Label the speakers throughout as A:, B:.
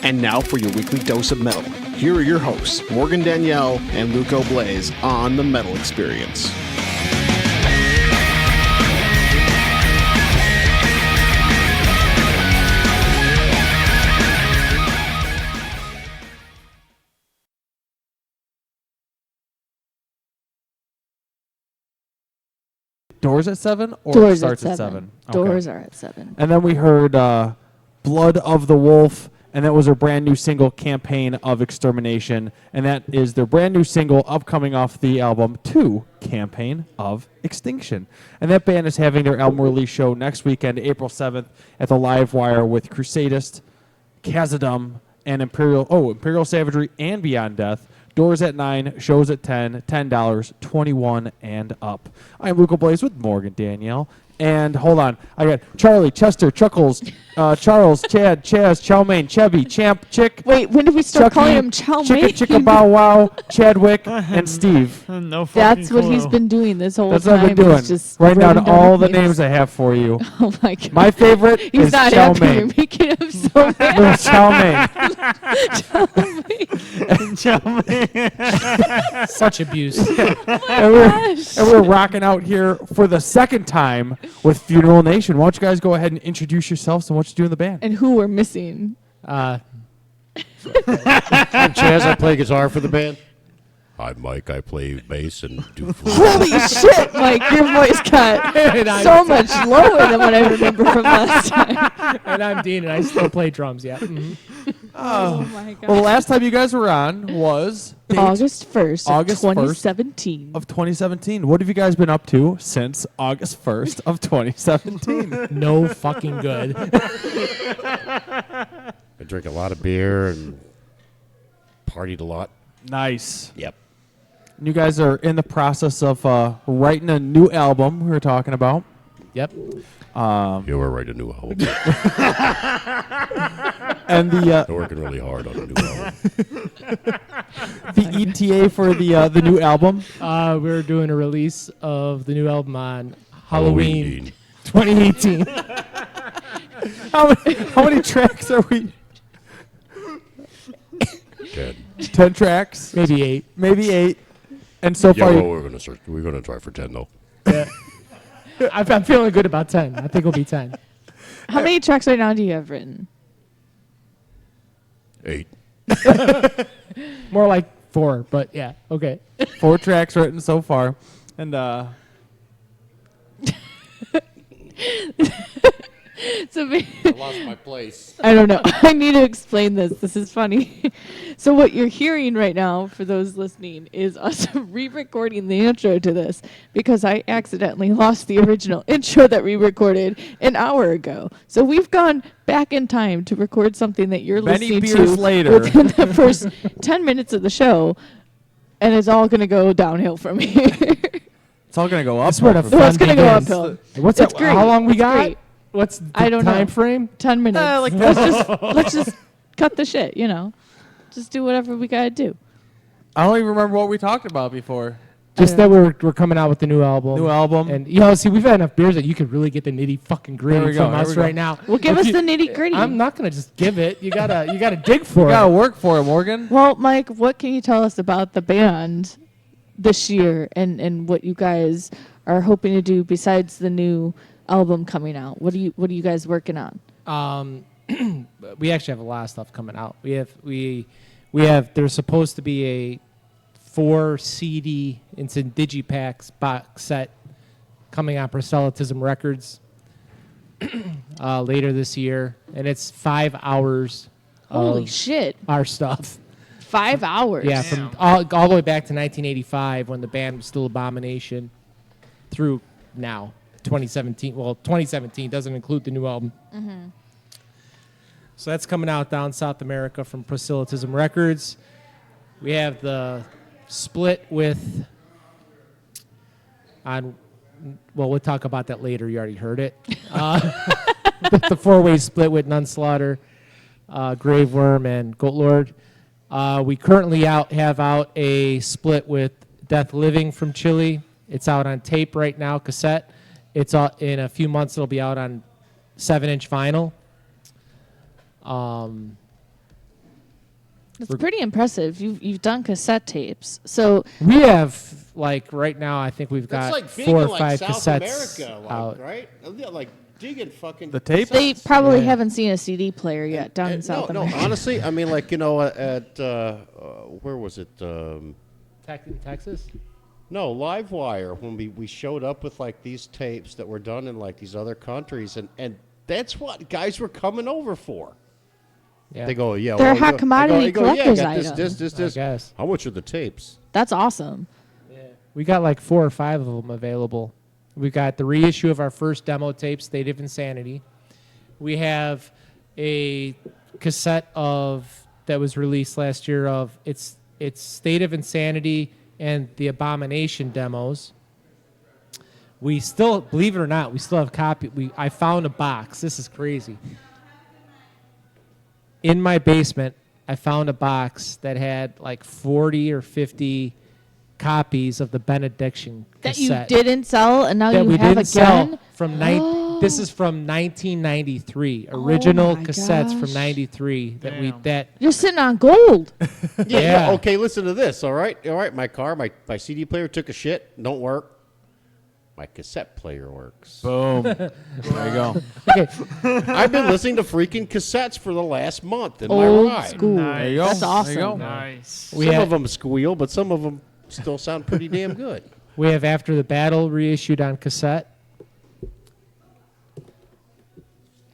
A: And now for your weekly dose of metal. Here are your hosts, Morgan Danielle and Luco Blaze on the Metal Experience.
B: Doors at 7 or
C: Doors
B: starts
C: at
B: at
C: 7?
B: 7?
C: Doors are at 7.
B: And then we heard Blood of the Wolf, and that was their brand new single, Campaign of Extermination. And that is their brand new single upcoming off the album 2, Campaign of Extinction. And that band is having their album release show next weekend, April 7th, at the Live Wire with Crusadist, Khazad-dûm, and Imperial Savagery and Beyond Death. Doors at 9, shows at 10, $10, 21 and up. I'm Luca Blaze with Morgan Danielle. And hold on, I got Charlie, Chester, Chuckles, Charles, Chad, Chaz, Chow Mein, Chevy, Champ, Chick.
C: Wait, when did we start
B: Chucky,
C: calling him Chow Mein?
B: Chicka Bow Wow, Chadwick, and Steve.
D: No fucking
C: That's what
D: clue.
C: he's been doing this whole
B: That's
C: time.
B: what I've been doing.
C: He's just
B: Write down
C: writing
B: all the
C: names.
B: names I have for you.
C: Oh my god.
B: My favorite
C: He's
B: is
C: not
B: Chow
C: happy. You're
B: Mein.
C: making him so
B: No,
C: mad.
B: Chow Mein.
C: Chow Mein.
E: Such abuse.
B: And we're rocking out here for the second time with Funeral Nation. Why don't you guys go ahead and introduce yourselves and what you do in the band?
C: And who we're missing.
E: Uh,
F: I'm Chaz. I play guitar for the band. I'm Mike. I play bass and do flute.
C: Holy shit, Mike, your voice got so much lower than what I remember from last time.
E: and I'm Dean, and I still play drums. Yeah. Mm-hmm.
C: Oh my god.
B: Well, the last time you guys were on was
C: August 1st,
B: August
C: of
B: 1st
C: 2017.
B: of 2017. What have you guys been up to since August 1st of 2017?
E: No fucking good.
F: I drink a lot of beer and partied a lot.
B: Nice.
F: Yep.
B: You guys are in the process of writing a new album we were talking about.
E: Yep.
F: You were writing a new album.
B: And the
F: They're working really hard on a new album.
B: the ETA for the new album.
E: We're doing a release of the new album on Halloween
F: Dean.
E: 2018.
B: How many tracks are we?
F: 10.
B: 10 tracks,
E: Maybe 8.
B: maybe 8. And so
F: Yeah,
B: far,
F: well, we're gonna try for 10 though.
E: I'm feeling good about 10. I think it'll be 10.
C: How many tracks right now do you have written?
F: 8.
E: More like 4, but yeah. Okay.
B: 4 tracks written so far, and
C: So
F: I lost my place.
C: I don't know. I need to explain this. This is funny. So what you're hearing right now, for those listening, is us re-recording the intro to this because I accidentally lost the original intro that we recorded an hour ago. So we've gone back in time to record something that you're
B: Many
C: listening
B: beers
C: to
B: later.
C: within the first 10 minutes of the show, and it's all going to go downhill from here.
B: it's all gonna go up.
E: That's where the
C: So it's
E: fun
C: going to go
E: begins.
C: uphill.
E: What's
C: It's
E: that?
C: great.
E: How long we
C: It's
E: got?
C: great.
E: What's the
C: I don't know.
E: time frame?
C: 10 minutes.
B: like
C: let's just cut the shit, you know. Just do whatever we got to do.
B: I don't even remember what we talked about before.
E: Just that we're coming out with the new album.
B: New album.
E: And see, we've had enough beers that you could really get the nitty fucking
B: There we
E: gritty
B: go,
E: from
B: there
E: us
B: we go.
E: right now.
C: Well, give us the nitty gritty.
E: I'm not gonna just give it. You gotta dig for
B: You
E: it.
B: gotta work for it, Morgan.
C: Well, Mike, what can you tell us about the band this year and what you guys are hoping to do besides the new album coming out? What are you guys working on?
E: We actually have a lot of stuff coming out. We have. There's supposed to be a 4 CD, it's in Digipacks box set coming on Proselytism Records later this year, and it's 5 hours
C: Holy
E: of
C: shit.
E: our stuff.
C: 5 hours.
E: Yeah, from all the way back to 1985 when the band was still Abomination through now, 2017. Well, 2017 doesn't include the new album. So that's coming out down South America from Proselytism Records. We have the split with we'll talk about that later. You already heard it. The 4-way split with Nunslaughter, Graveworm, and Goatlord. We currently have out a split with Death Living from Chile. It's out on tape right now, cassette. It's in a few months. It'll be out on 7-inch vinyl.
C: It's pretty impressive. You've done cassette tapes, so
E: We have like right now. I think we've
F: That's
E: got
F: like being
E: 4 or
F: in, like,
E: 5
F: South
E: cassettes
F: America, like,
E: out.
F: right? Yeah, like digging fucking
B: The tapes?
C: they probably
E: Yeah.
C: haven't seen a CD player yet down in South
F: no,
C: America.
F: honestly, I mean, like, at where was it?
E: Texas.
F: No, Livewire. When we showed up with like these tapes that were done in like these other countries, and that's what guys were coming over for.
E: Yeah.
F: They go, yeah,
C: They're a
F: well,
C: hot
F: they
C: commodity
F: they go, yeah, I
C: collector's
F: got
C: item.
F: this.
E: I guess.
F: How much are the tapes?
C: That's awesome.
E: We got like 4 or 5 of them available. We've got the reissue of our first demo tape, State of Insanity. We have a cassette that was released last year of it's State of Insanity and the Abomination demos. We still, believe it or not, we still have I found a box. This is crazy. In my basement, I found a box that had like 40 or 50 copies of the Benediction
C: That you
E: cassette
C: didn't sell, and now
E: that
C: you
E: we
C: have
E: didn't
C: again.
E: sell from This is from 1993. Original
C: my
E: cassettes from
C: gosh.
E: '93 that
C: You're sitting on gold.
E: Yeah.
F: Okay, listen to this. All right. My CD player took a shit. Don't work. My cassette player works.
B: Boom. There you go.
E: okay.
F: I've been listening to freaking cassettes for the last month in
C: Old
F: my ride.
C: school.
B: There you go.
C: That's
B: There you
C: awesome.
B: go.
D: Nice.
E: We
F: Some
E: have,
F: of them squeal, but some of them still sound pretty damn good.
E: we have After the Battle reissued on cassette,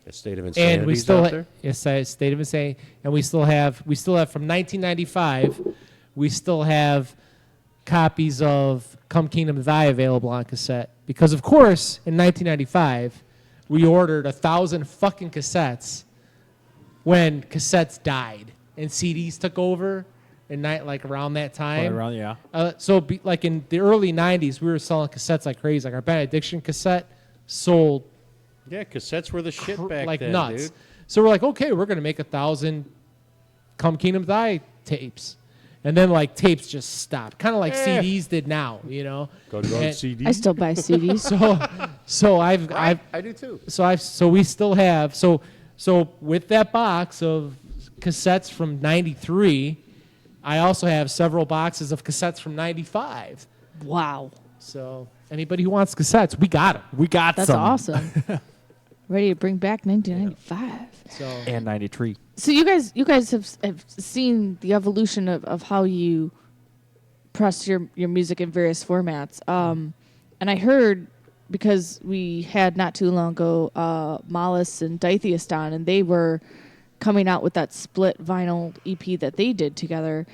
F: A State of Insanity
E: and we still
F: out there.
E: yes, State of Insanity, and we still have from 1995. We still have copies of Come Kingdom Thy available on cassette because, of course, in 1995 we ordered 1,000 fucking cassettes when cassettes died and CDs took over, and like around that time.
B: Right around, yeah.
E: Like in the early 90s, we were selling cassettes like crazy. Like our Benediction cassette sold
F: Yeah, cassettes were the shit back
E: like
F: then,
E: nuts.
F: dude.
E: So we're like, okay, we're gonna make 1,000 Come Kingdom Thy tapes, and then like tapes just stopped, kind of like CDs did now, you know.
F: Go to
E: And
F: CD.
C: I still buy CDs.
E: So I've
F: I do too.
E: so we still have so with that box of cassettes from '93, I also have several boxes of cassettes from '95.
C: Wow,
E: So anybody who wants cassettes, we got them.
B: We got
C: that's
B: some.
C: awesome. Ready to bring back 1995.
E: So
B: And 93.
C: So you guys have seen the evolution of how you press your music in various formats. And I heard, because we had not too long ago Malice and Ditheist on, and they were coming out with that split vinyl EP that they did together.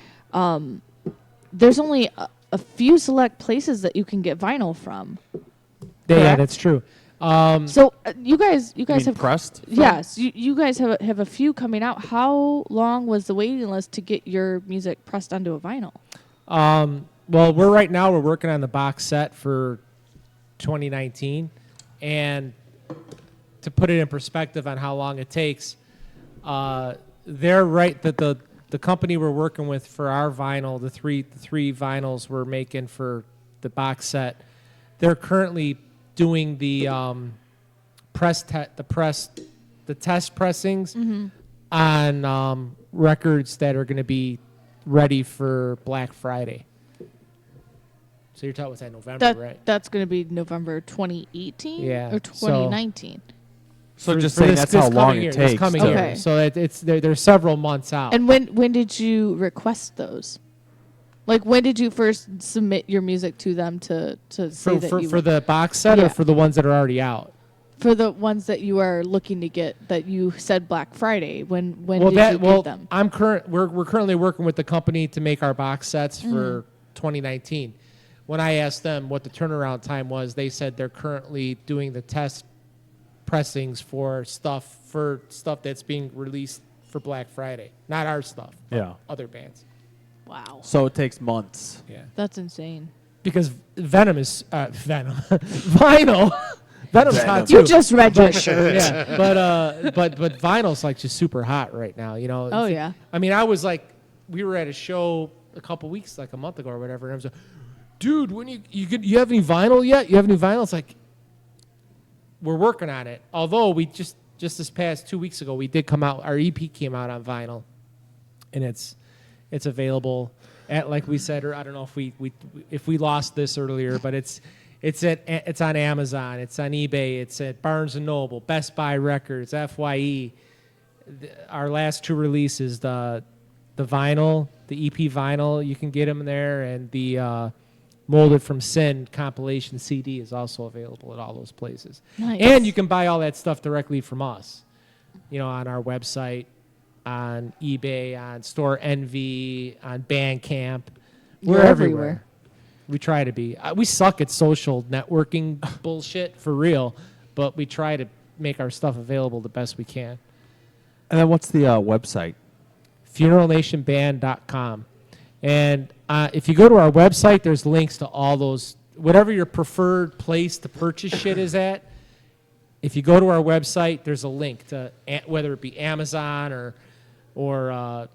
C: There's only a few select places that you can get vinyl from.
E: yeah,
C: Correct?
E: that's true.
C: So you guys
B: You mean
C: have
B: pressed?
C: Yes, you guys have a few coming out. How long was the waiting list to get your music pressed onto a vinyl?
E: Well, we're working on the box set for 2019, and to put it in perspective on how long it takes, they're right that the company we're working with for our vinyl, the three vinyls we're making for the box set, they're currently doing the test pressings on records that are going to be ready for Black Friday. So you're talking about that November, right?
C: That's going to be November 2018
E: Yeah,
C: or
E: so-
C: 2019.
B: So
E: For-
B: just
E: for
B: saying
E: this-
B: that's
E: this
B: how long
E: coming year,
B: it
E: this
B: takes.
E: coming
B: to-
E: year.
C: Okay.
E: So they're several months out.
C: And when did you request those? Like, when did you first submit your music to them to say that you
E: for the box set
C: Yeah.
E: or for the ones that are already out?
C: for the ones that you are looking to get that you said Black Friday? When did you give them?
E: We're currently working with the company to make our box sets for 2019. When I asked them what the turnaround time was, they said they're currently doing the test pressings for stuff that's being released for Black Friday. Not our stuff. But
B: Yeah.
E: other bands.
C: Wow,
B: So it takes months.
E: Yeah.
C: that's insane.
E: Because Venom is Venom. Vinyl. Venom's hot too.
C: You just read your shirt.
E: Yeah, but vinyl's like just super hot right now. You know.
C: Oh, yeah.
E: I mean, I was like, we were at a show a couple weeks, like a month ago or whatever, and I was like, dude, when you have any vinyl yet? You have any vinyl? It's like, we're working on it. Although we just this past 2 weeks ago, we did come out. Our EP came out on vinyl, and It's available at, like we said, or I don't know if we lost this earlier, but it's on Amazon, it's on eBay, it's at Barnes and Noble, Best Buy Records, FYE. Our last 2 releases, the vinyl, the EP vinyl, you can get them there, and the Molded from Sin compilation CD is also available at all those places.
C: Nice.
E: And you can buy all that stuff directly from us, on our website, on eBay, on Store Envy, on Bandcamp. We're
C: You're
E: everywhere.
C: everywhere.
E: We try to be. We suck at social networking bullshit, for real, but we try to make our stuff available the best we can.
B: And then what's the website?
E: FuneralNationBand.com. And if you go to our website, there's links to all those, whatever your preferred place to purchase shit is at. If you go to our website, there's a link to whether it be Amazon or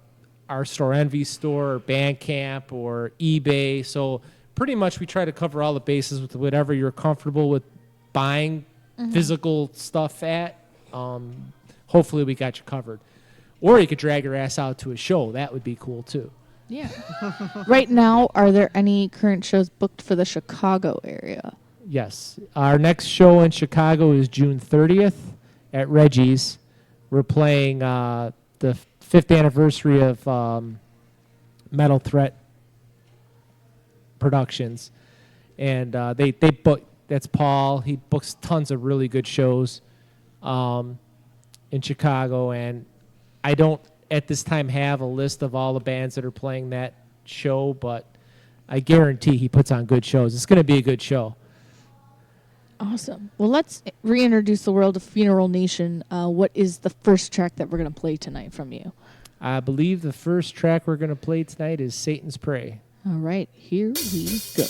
E: our Store Envy store or Bandcamp or eBay. So pretty much we try to cover all the bases with whatever you're comfortable with buying physical stuff at. Hopefully we got you covered. Or you could drag your ass out to a show. That would be cool too.
C: Yeah. Right now, are there any current shows booked for the Chicago area?
E: Yes. Our next show in Chicago is June 30th at Reggie's. We're playing the 5th anniversary of Metal Threat Productions. And they book, that's Paul. He books tons of really good shows in Chicago. And I don't, at this time, have a list of all the bands that are playing that show, but I guarantee he puts on good shows. It's going to be a good show.
C: Awesome. Well, let's reintroduce the world of Funeral Nation. What is the first track that we're going to play tonight from you?
E: I believe the first track we're going to play tonight is Satan's Prey.
C: All right, here we go.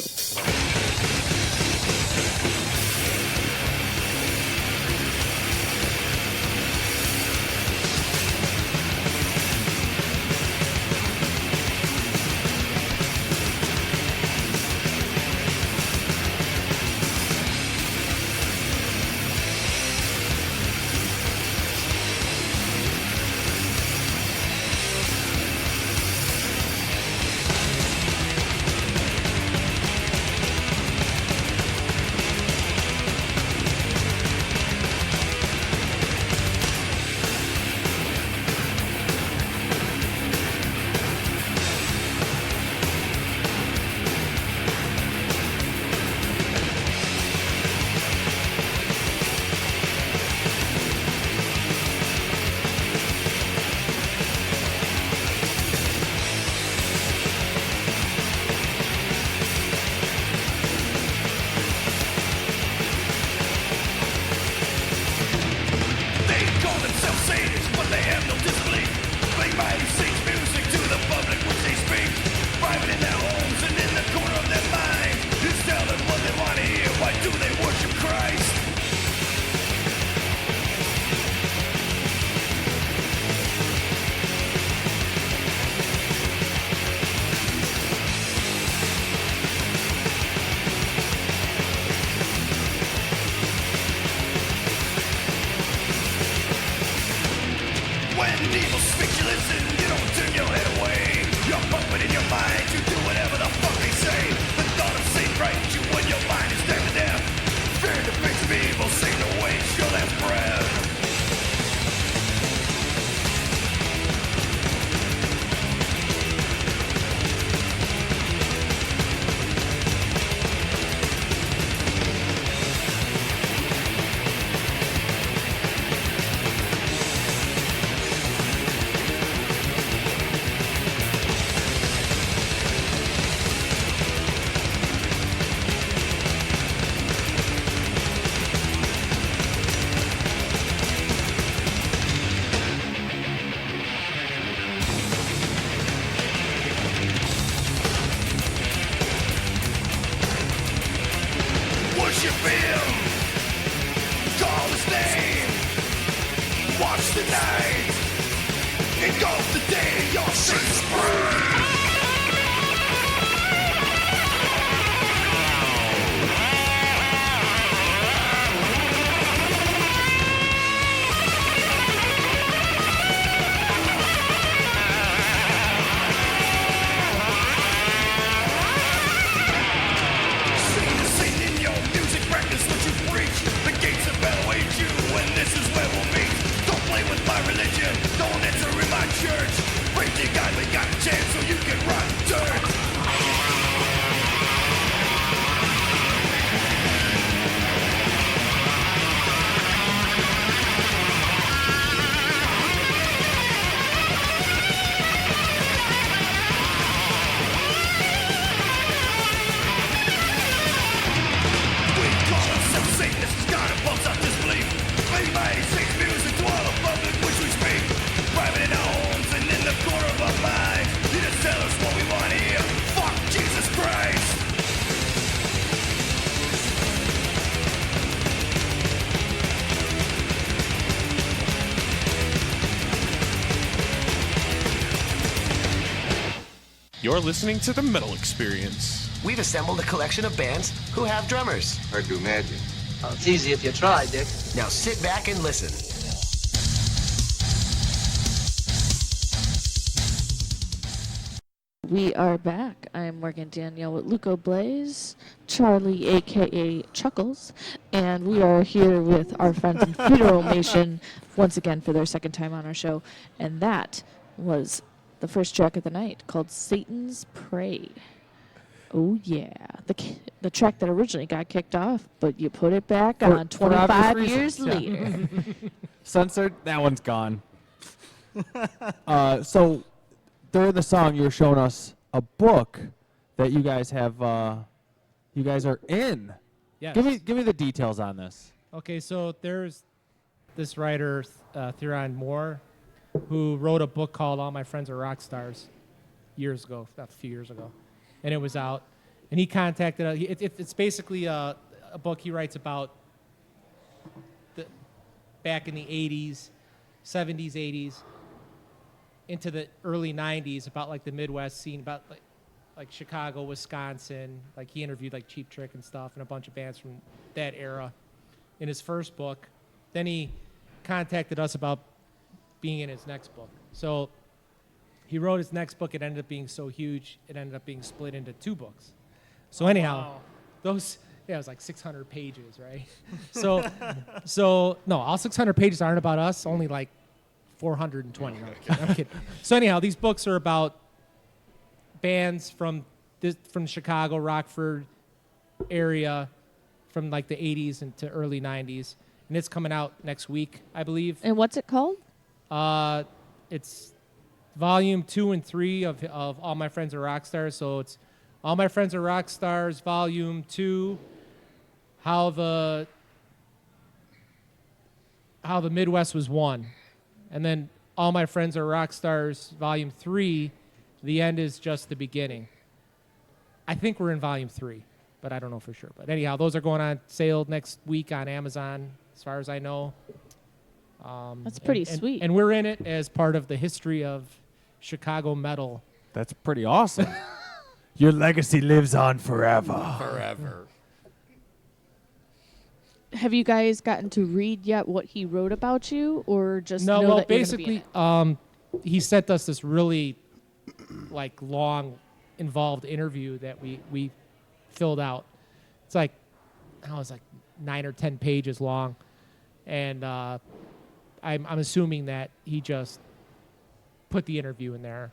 D: You're listening to The Metal Experience.
G: We've assembled a collection of bands who have drummers.
H: I do magic.
I: Well, it's easy if you try, Dick.
G: Now sit back and listen.
C: We are back. I'm Morgan Danielle with Luco Blaze, Charlie, a.k.a. Chuckles, and we are here with our friends in Funeral Nation once again for their second time on our show, and that was the first track of the night called Satan's Prey. Oh, yeah. The track that originally got kicked off, but you put it back
B: For-
C: on
B: for obvious
C: 25 years
B: reasons, yeah.
C: later.
B: Censored. That one's gone. So during the song, you were showing us a book that you guys have. You guys are in.
E: Yes.
B: Give me the details on this.
E: Okay, so there's this writer, Theron Moore, who wrote a book called All My Friends Are Rock Stars years ago, a few years ago. And it was out. And he contacted us. It's basically a book he writes about back in the 80s, 70s, 80s, into the early 90s, about like the Midwest scene, about like Chicago, Wisconsin. Like he interviewed like Cheap Trick and stuff and a bunch of bands from that era in his first book. Then he contacted us about being in his next book. So he wrote his next book. It ended up being so huge, it ended up being split into 2 books. So anyhow, it was like 600 pages, right? So no, all 600 pages aren't about us. Only like 420. No, I'm kidding. So anyhow, these books are about bands from Chicago, Rockford area, from like the 80s into early 90s, and it's coming out next week, I believe.
C: And what's it called?
E: It's volume 2 and 3 of All My Friends Are Rock Stars. So it's All My Friends Are Rock Stars, volume 2, how the Midwest was won. And then All My Friends Are Rock Stars, volume 3, the end is just the beginning. I think we're in volume 3, but I don't know for sure. But anyhow, those are going on sale next week on Amazon, as far as I know.
C: That's pretty sweet.
E: And we're in it as part of the history of Chicago metal.
B: That's pretty awesome. Your legacy lives on forever.
F: Forever.
C: Have you guys gotten to read yet what he wrote about you, or just
E: No,
C: know
E: well,
C: that you're gonna be in
E: basically,
C: it?
E: he sent us this really like long, involved interview that we filled out. It's like, I was like 9 or 10 pages long, and I'm assuming that he just put the interview in there.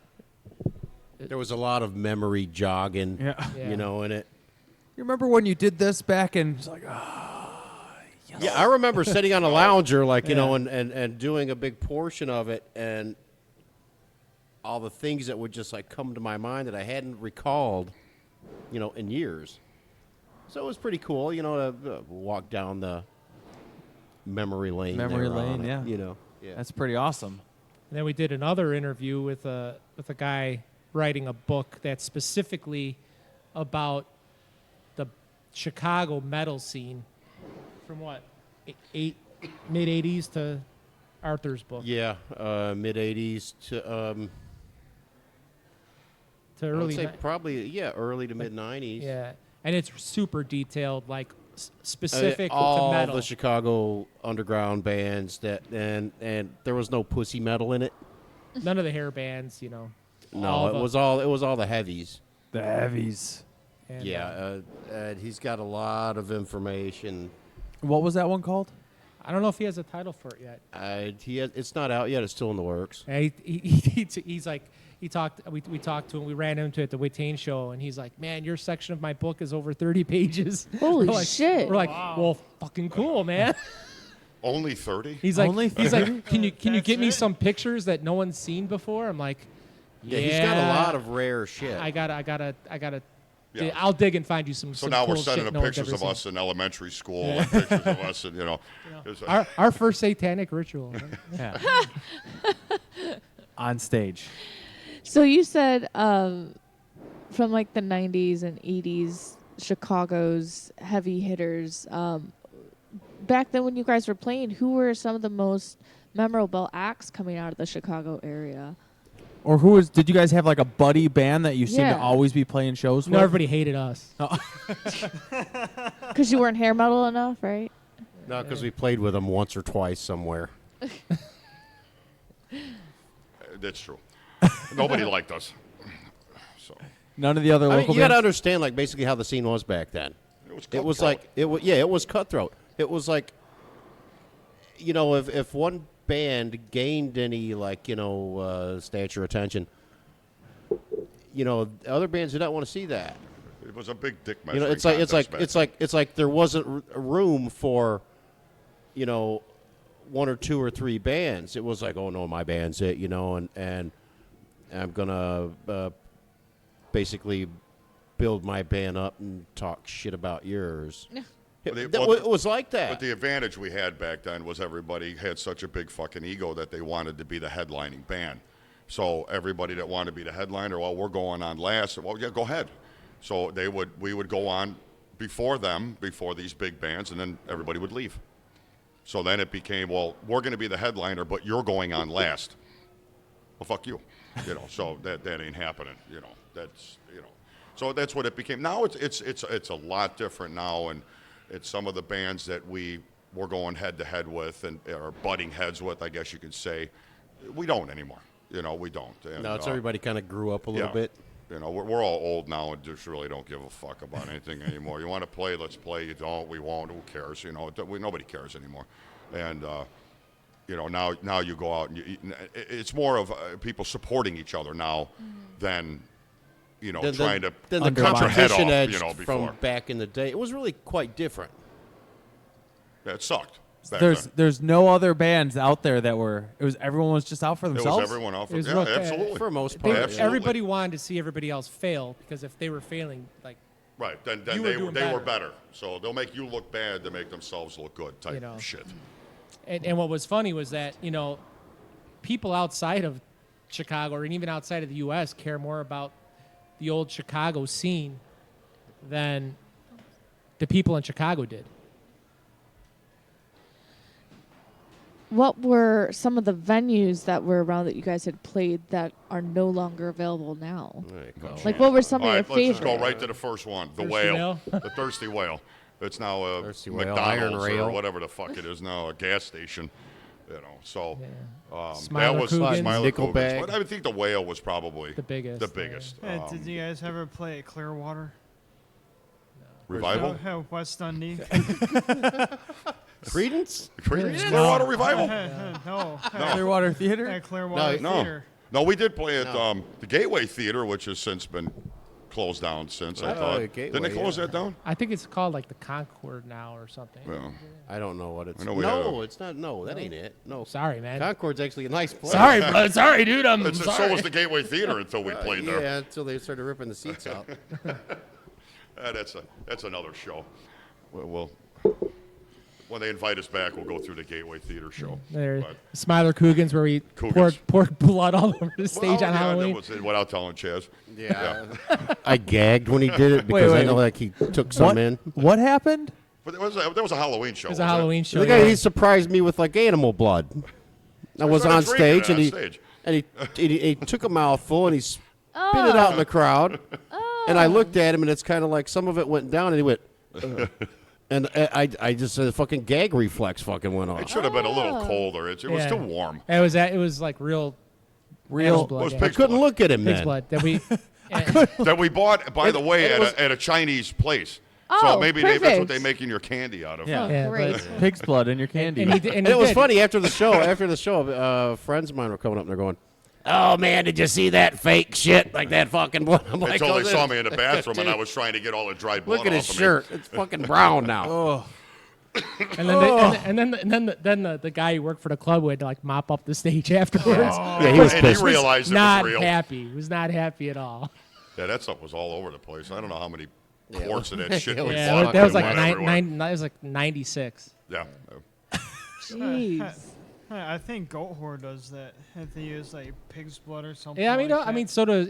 F: There was a lot of memory jogging,
B: Yeah.
E: Yeah.
F: you know, in it.
B: You remember when you did this back in? It's like,
F: Yeah, I remember sitting on a lounger, like, you know, and doing a big portion of it, and all the things that would just, like, come to my mind that I hadn't recalled, you know, in years. So it was pretty cool, you know, to walk down the memory lane.
B: Memory
F: there on
B: lane,
F: it,
B: yeah.
F: You know, yeah.
B: that's pretty awesome.
E: And then we did another interview with a guy writing a book that's specifically about the Chicago metal scene from what, mid 80s to Arthur's book.
F: Yeah, mid 80s to
E: To
F: I would
E: early.
F: say
E: ni-
F: probably early to mid 90s.
E: yeah, and it's super detailed, like specific
F: all
E: to metal.
F: the Chicago underground bands that and there was no pussy metal in it.
E: None of the hair bands, you know.
F: No,
E: all
F: it
E: the-
F: was all the heavies.
B: The heavies.
E: and,
F: Yeah, he's got a lot of information.
B: What was that one called?
E: I don't know if he has a title for it yet.
F: It's not out yet. It's still in the works.
E: And he's like, we talked to him. We ran into it at the Wittain show, and he's like, "Man, your section of my book is over 30 pages."
C: Holy
E: We're like-
C: shit.
E: We're like, "Well, fucking cool, man."
H: Only 30?
E: He's like,
B: Only
E: can you get me some pictures that no one's seen before? I'm like,
F: Yeah, he's got a lot of rare shit.
E: I gotta.
H: Yeah.
E: I'll dig and find you some.
H: So
E: some
H: now
E: cool
H: we're sending
E: shit
H: him
E: no one's
H: pictures
E: ever
H: of
E: seen.
H: us in elementary school and pictures of us, and, you know. It's like-
E: Our first satanic ritual. Right?
B: Yeah. On stage.
C: So you said from like the 90s and 80s, Chicago's heavy hitters. Back then when you guys were playing, who were some of the most memorable acts coming out of the Chicago area?
B: Or who was? Did you guys have like a buddy band that you seem to
C: Yeah.
B: always be playing shows
E: No,
B: with?
E: everybody hated us.
C: Because you weren't hair metal enough, right?
F: No, because we played with them once or twice somewhere.
H: That's true. Nobody liked us. So
B: None of the other
F: I mean,
B: local
F: you got to
B: bands.
F: understand, like, basically how the scene was back then.
H: it was
F: It was like it was it was cutthroat. It was like, you know, if one band gained any stature attention, you know, other bands did not want to see that.
H: It was a big dick
F: You
H: measuring
F: know, it's like there wasn't room for, you know, one or two or three bands. It was like, oh no, my band's it, you know, and I'm gonna basically build my band up and talk shit about yours. It was like that.
H: But the advantage we had back then was everybody had such a big fucking ego that they wanted to be the headlining band. So everybody that wanted to be the headliner, well, we're going on last. Well, yeah, go ahead. So we would go on before these big bands, and then everybody would leave. So then it became, well, we're going to be the headliner, but you're going on last. Well, fuck you. You know, so that ain't happening. You know, that's, you know. So that's what it became. Now it's a lot different now, and it's some of the bands that we're going head to head with and or butting heads with, I guess you could say. We don't anymore. You know, we don't. And,
F: no, it's everybody kind of grew up a little bit.
H: You know, we're all old now and just really don't give a fuck about anything anymore. You want to play, let's play. You don't, we won't. Who cares? You know, nobody cares anymore. And you know, now you go out and it's more of people supporting each other now than, you know, trying to
F: then the
H: cut your head
F: competition
H: off,
F: edge
H: you know, before.
F: from back in the day. It was really quite different.
H: Yeah, it sucked. back then.
B: There's no other bands out there that were. Everyone was just out for
H: It
B: themselves.
H: was everyone out for,
E: It was
H: yeah,
E: real bad.
H: absolutely.
F: For the most part.
H: Absolutely.
E: Everybody wanted to see everybody else fail because if they were failing, like
H: Right, then
E: You were
H: they
E: doing
H: were
E: better.
H: better. So they'll make you look bad to make themselves look good type
E: You know.
H: shit.
E: and what was funny was that, you know, people outside of Chicago or even outside of the U.S. care more about the old Chicago scene than the people in Chicago did.
C: What were some of the venues that were around that you guys had played that are no longer available now? Like, what were some
H: All
C: of your
H: right, let's just
C: favorites?
H: go right to the first one, the
E: Thirsty
H: whale,
E: Whale?
H: the Thirsty Whale. It's now a
F: Thirsty Whale, Iron
H: McDonald's
F: Rail.
H: or whatever the fuck it is now, a gas station. You know, so that
E: Smiler
H: was
E: Coogan's.
H: Smiler
F: Nickelback.
H: Coogan's. But I would think the Whale was probably
E: The biggest,
H: The
E: yeah.
H: biggest.
J: Hey, did you guys ever play at Clearwater?
H: Revival?
J: West Dundee?
F: Credence?
H: Clearwater Revival?
J: No.
B: Clearwater Theater.
J: At Clearwater
H: No.
J: Theater.
H: No, we did play at the Gateway Theater, which has since been closed down since, I thought.
F: the Gateway,
H: Didn't they close that down?
E: I think it's called like the Concord now or something.
H: Yeah.
F: I don't know what it's.
H: I know we had
F: No,
H: a-
F: it's not. No, that ain't it. No.
E: Sorry, man.
F: Concord's actually a nice place.
E: Sorry, bro. Sorry, dude. I'm
H: So
E: sorry.
H: was the Gateway Theater until we played there.
F: Yeah, until they started ripping the seats out.
H: That's another show. We'll when they invite us back, we'll go through the Gateway Theater show.
E: There,
H: But-
E: Smiler Coogan's where we
H: Coogan's.
E: poured blood all over the stage
H: Well,
E: on
H: yeah,
E: Halloween.
H: That was it, without telling Chaz.
F: Yeah. I gagged when he did it because I
B: wait.
F: know like he took some in.
B: What happened?
H: But there was a Halloween show.
E: It was a
H: wasn't it?
E: Halloween show.
F: The guy
E: yeah.
F: he surprised me with like animal blood. I was
H: started
F: on
H: drinking
F: stage
H: it
F: and
H: on
F: he
H: stage.
F: and he took a mouthful and he spit it out in the crowd. And I looked at him and it's kind of like some of it went down and he went. And I just the fucking gag reflex fucking went
H: It
F: off.
H: should have been a little colder. It was
E: Yeah.
H: too warm.
E: It was like real animal blood.
H: It was
E: yeah.
F: I
H: pig's
F: couldn't
H: blood.
F: look at him
E: Pig's
F: then.
E: blood that we.
H: That we bought, by the way,
F: it was-
H: at a Chinese place.
C: Oh,
H: So maybe that's what
C: perfect.
H: they're making your candy out of.
B: Yeah.
E: Yeah,
C: Great.
E: but-
B: Pig's blood in your candy.
E: and he did, and
F: And
E: he
F: it was
E: did.
F: funny after the show. Friends of mine were coming up and they're going, "Oh man, did you see that fake shit like that fucking blood?" I'm like,
H: Until
F: "Oh,
H: they
F: this-
H: saw me in the bathroom and I was trying to get all the dried blood
F: Look at his
H: off of
F: shirt; it's fucking brown now."
E: And then the guy who worked for the club would like mop up the stage afterwards.
F: Yeah, he was
H: And he
F: pissed.
H: realized it
E: Not
H: was real.
E: happy. Was not happy at all.
H: Yeah, that stuff was all over the place. I don't know how many quarts of that shit
F: it
H: we
F: was
E: Yeah,
H: bought.
E: that was
H: It
E: like
H: went
E: nine,
H: everywhere.
E: that was like 96.
H: Yeah.
C: Jeez.
J: I think Goat Whore does that. If they use like pig's blood or something.
E: Yeah, I mean,
J: like
E: I
J: that.
E: mean, so does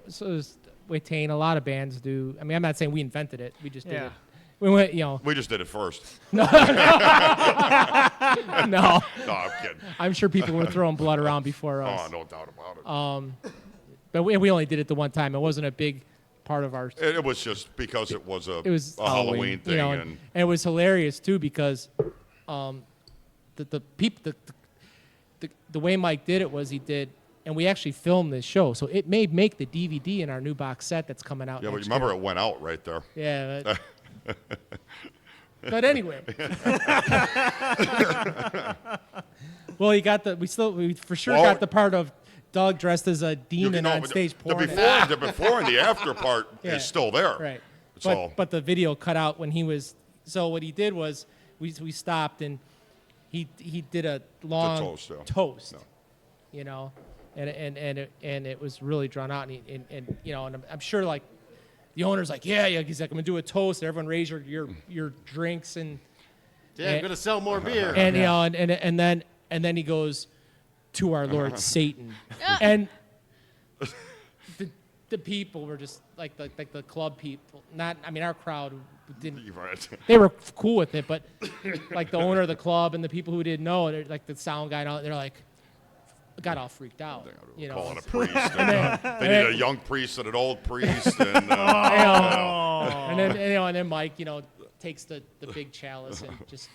E: so does Wayne. A lot of bands do. I mean, I'm not saying we invented it. We just did
J: Yeah.
E: it. We went,
H: We just did it first.
E: no.
H: No, I'm kidding.
E: I'm sure people were throwing blood around before us.
H: Oh, no doubt about it.
E: But we only did it the one time. It wasn't a big part of our.
H: It was just because it was a
E: Halloween
H: thing,
E: and it was hilarious too because the way Mike did it was he did, and we actually filmed this show, so it may make the DVD in our new box set that's coming out.
H: Yeah, but
E: next
H: remember
E: year.
H: it went out right there.
E: Yeah. But anyway. Well, we for sure got the part of Doug dressed as a demon on stage pouring.
H: The before and the after part is still there.
E: Right.
H: So,
E: But the video cut out when he was. So what he did was we stopped and he did a long toast. You know, and it was really drawn out and you know, and I'm sure like the owner's like, yeah, he's like, I'm gonna do a toast. Everyone raise your drinks and.
F: Yeah, I'm gonna sell more beer.
E: And you know, and then he goes, to our Lord Satan, and the people were just like the club people. Our crowd didn't. They were cool with it, but like the owner of the club and the people who didn't know, like the sound guy, and they're like, got all freaked out. You know,
H: calling a priest. They need a young priest and an old priest, and
E: then Mike, you know, takes the big chalice and just.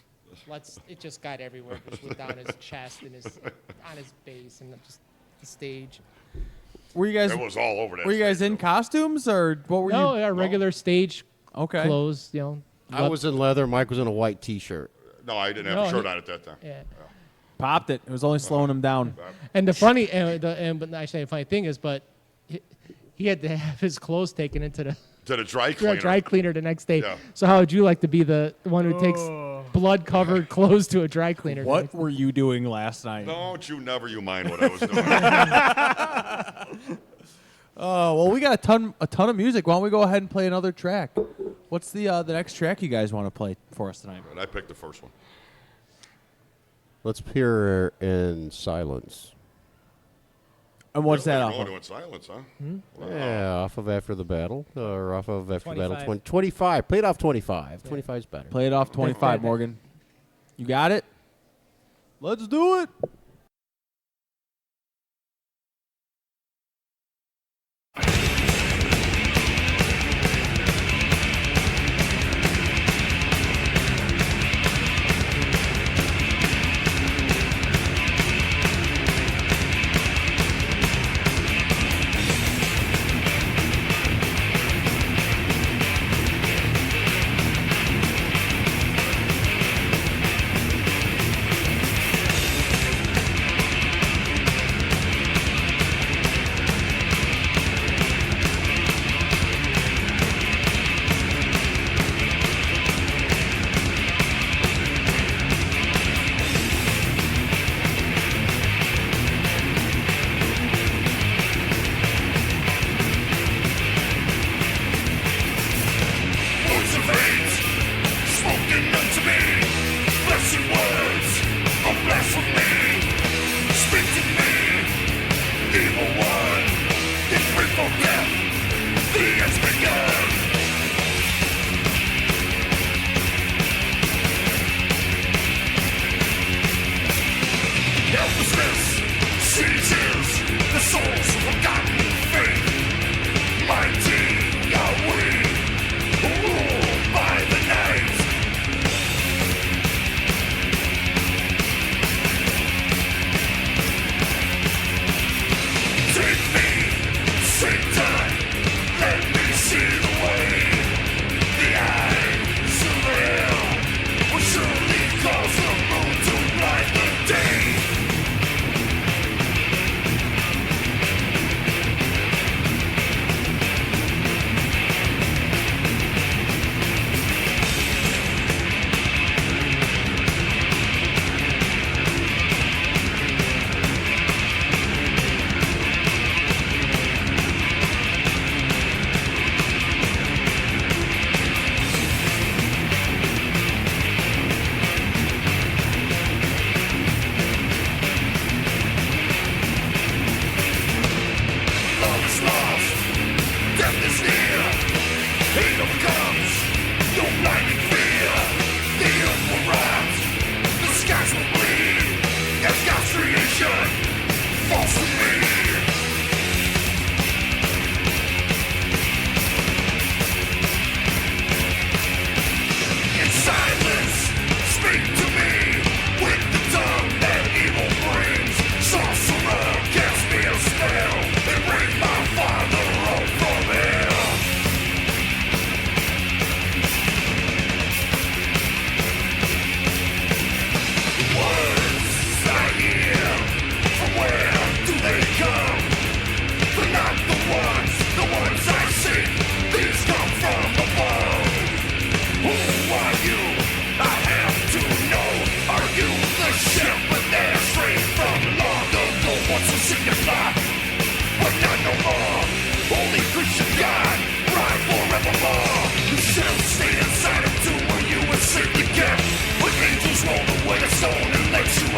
E: It just got everywhere. Just went down his chest and on his base and just the stage.
B: Were you guys?
H: It was all over that.
B: Were you guys in costumes or what were you?
E: No, our regular stage clothes. You know.
F: I was in leather. Mike was in a white T-shirt.
H: No, I didn't have a shirt on at that time.
E: Yeah.
B: Popped it. It was only slowing him down.
E: And the funny but actually the funny thing is, but he had to have his clothes taken into the
H: dry cleaner.
E: Dry cleaner the next day.
H: Yeah.
E: So how would you like to be the one who takes blood-covered clothes to a dry cleaner?
B: What were you doing last night?
H: Don't you mind what I was doing.
B: Oh, well, we got a ton of music. Why don't we go ahead and play another track? What's the next track you guys want to play for us tonight?
H: I picked the first one.
F: Let's hear in silence.
B: And what's that off
H: Going
B: of?
H: in silence, huh?
F: Wow. Yeah, off of After the Battle, or off of After
E: 25.
F: the Battle 25. Play it off 25. 25 is better.
B: Play it off 25, Morgan. You got it? Let's do it.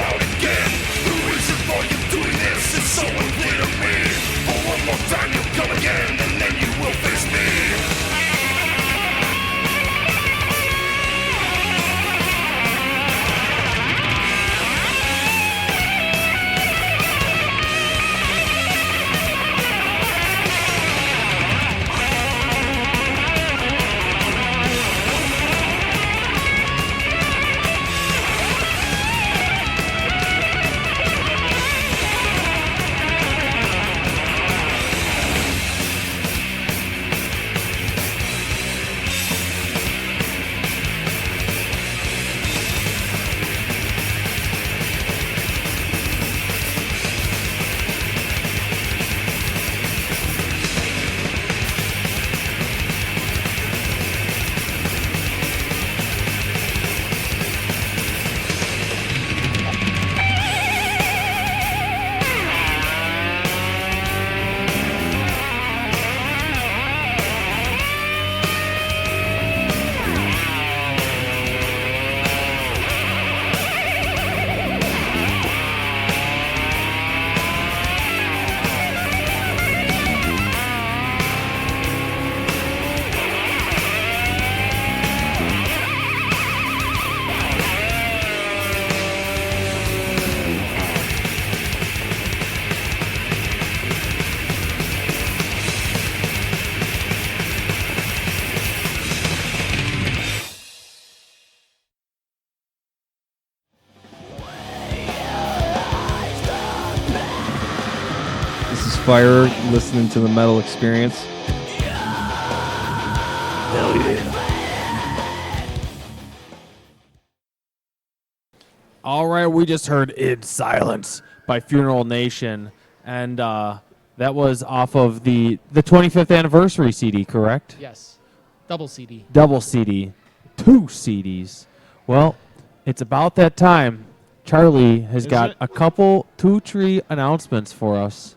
K: out again. The reason for you doing this is so unclear to me. For one more time you'll come again, and then you will face me.
L: Fire, listening to the Metal Experience.
K: Hell yeah.
B: All right, we just heard "In Silence" by Funeral Nation, and that was off of the 25th anniversary CD, correct?
E: Yes. Double CD.
B: Double CD, 2 CDs. Well, it's about that time. Charlie has got a couple 2-tree announcements for us.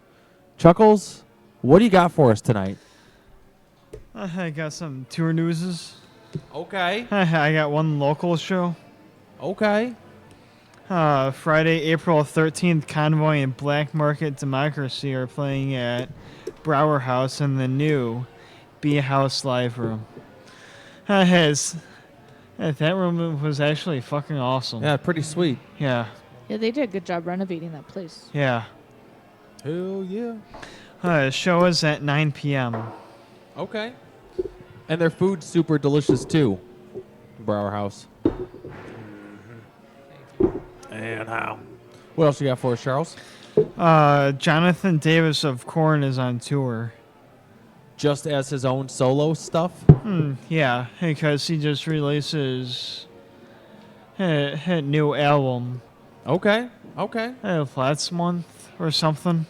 B: Chuckles, what do you got for us tonight?
J: I got some tour newses.
B: Okay.
J: I got one local show.
B: Okay.
J: Friday, April 13th, Convoy and Black Market Democracy are playing at Brower House in the new B House Live Room. That room was actually fucking awesome.
B: Yeah, pretty sweet.
J: Yeah.
C: Yeah, they did a good job renovating that place.
J: Yeah.
B: Hell yeah.
J: The show is at 9 p.m.
B: Okay. And their food's super delicious too. Brower House. And how? What else you got for us, Charles?
J: Jonathan Davis of Korn is on tour.
B: Just as his own solo stuff?
J: Yeah, because he just released his new album.
B: Okay. Okay.
J: Last month or something.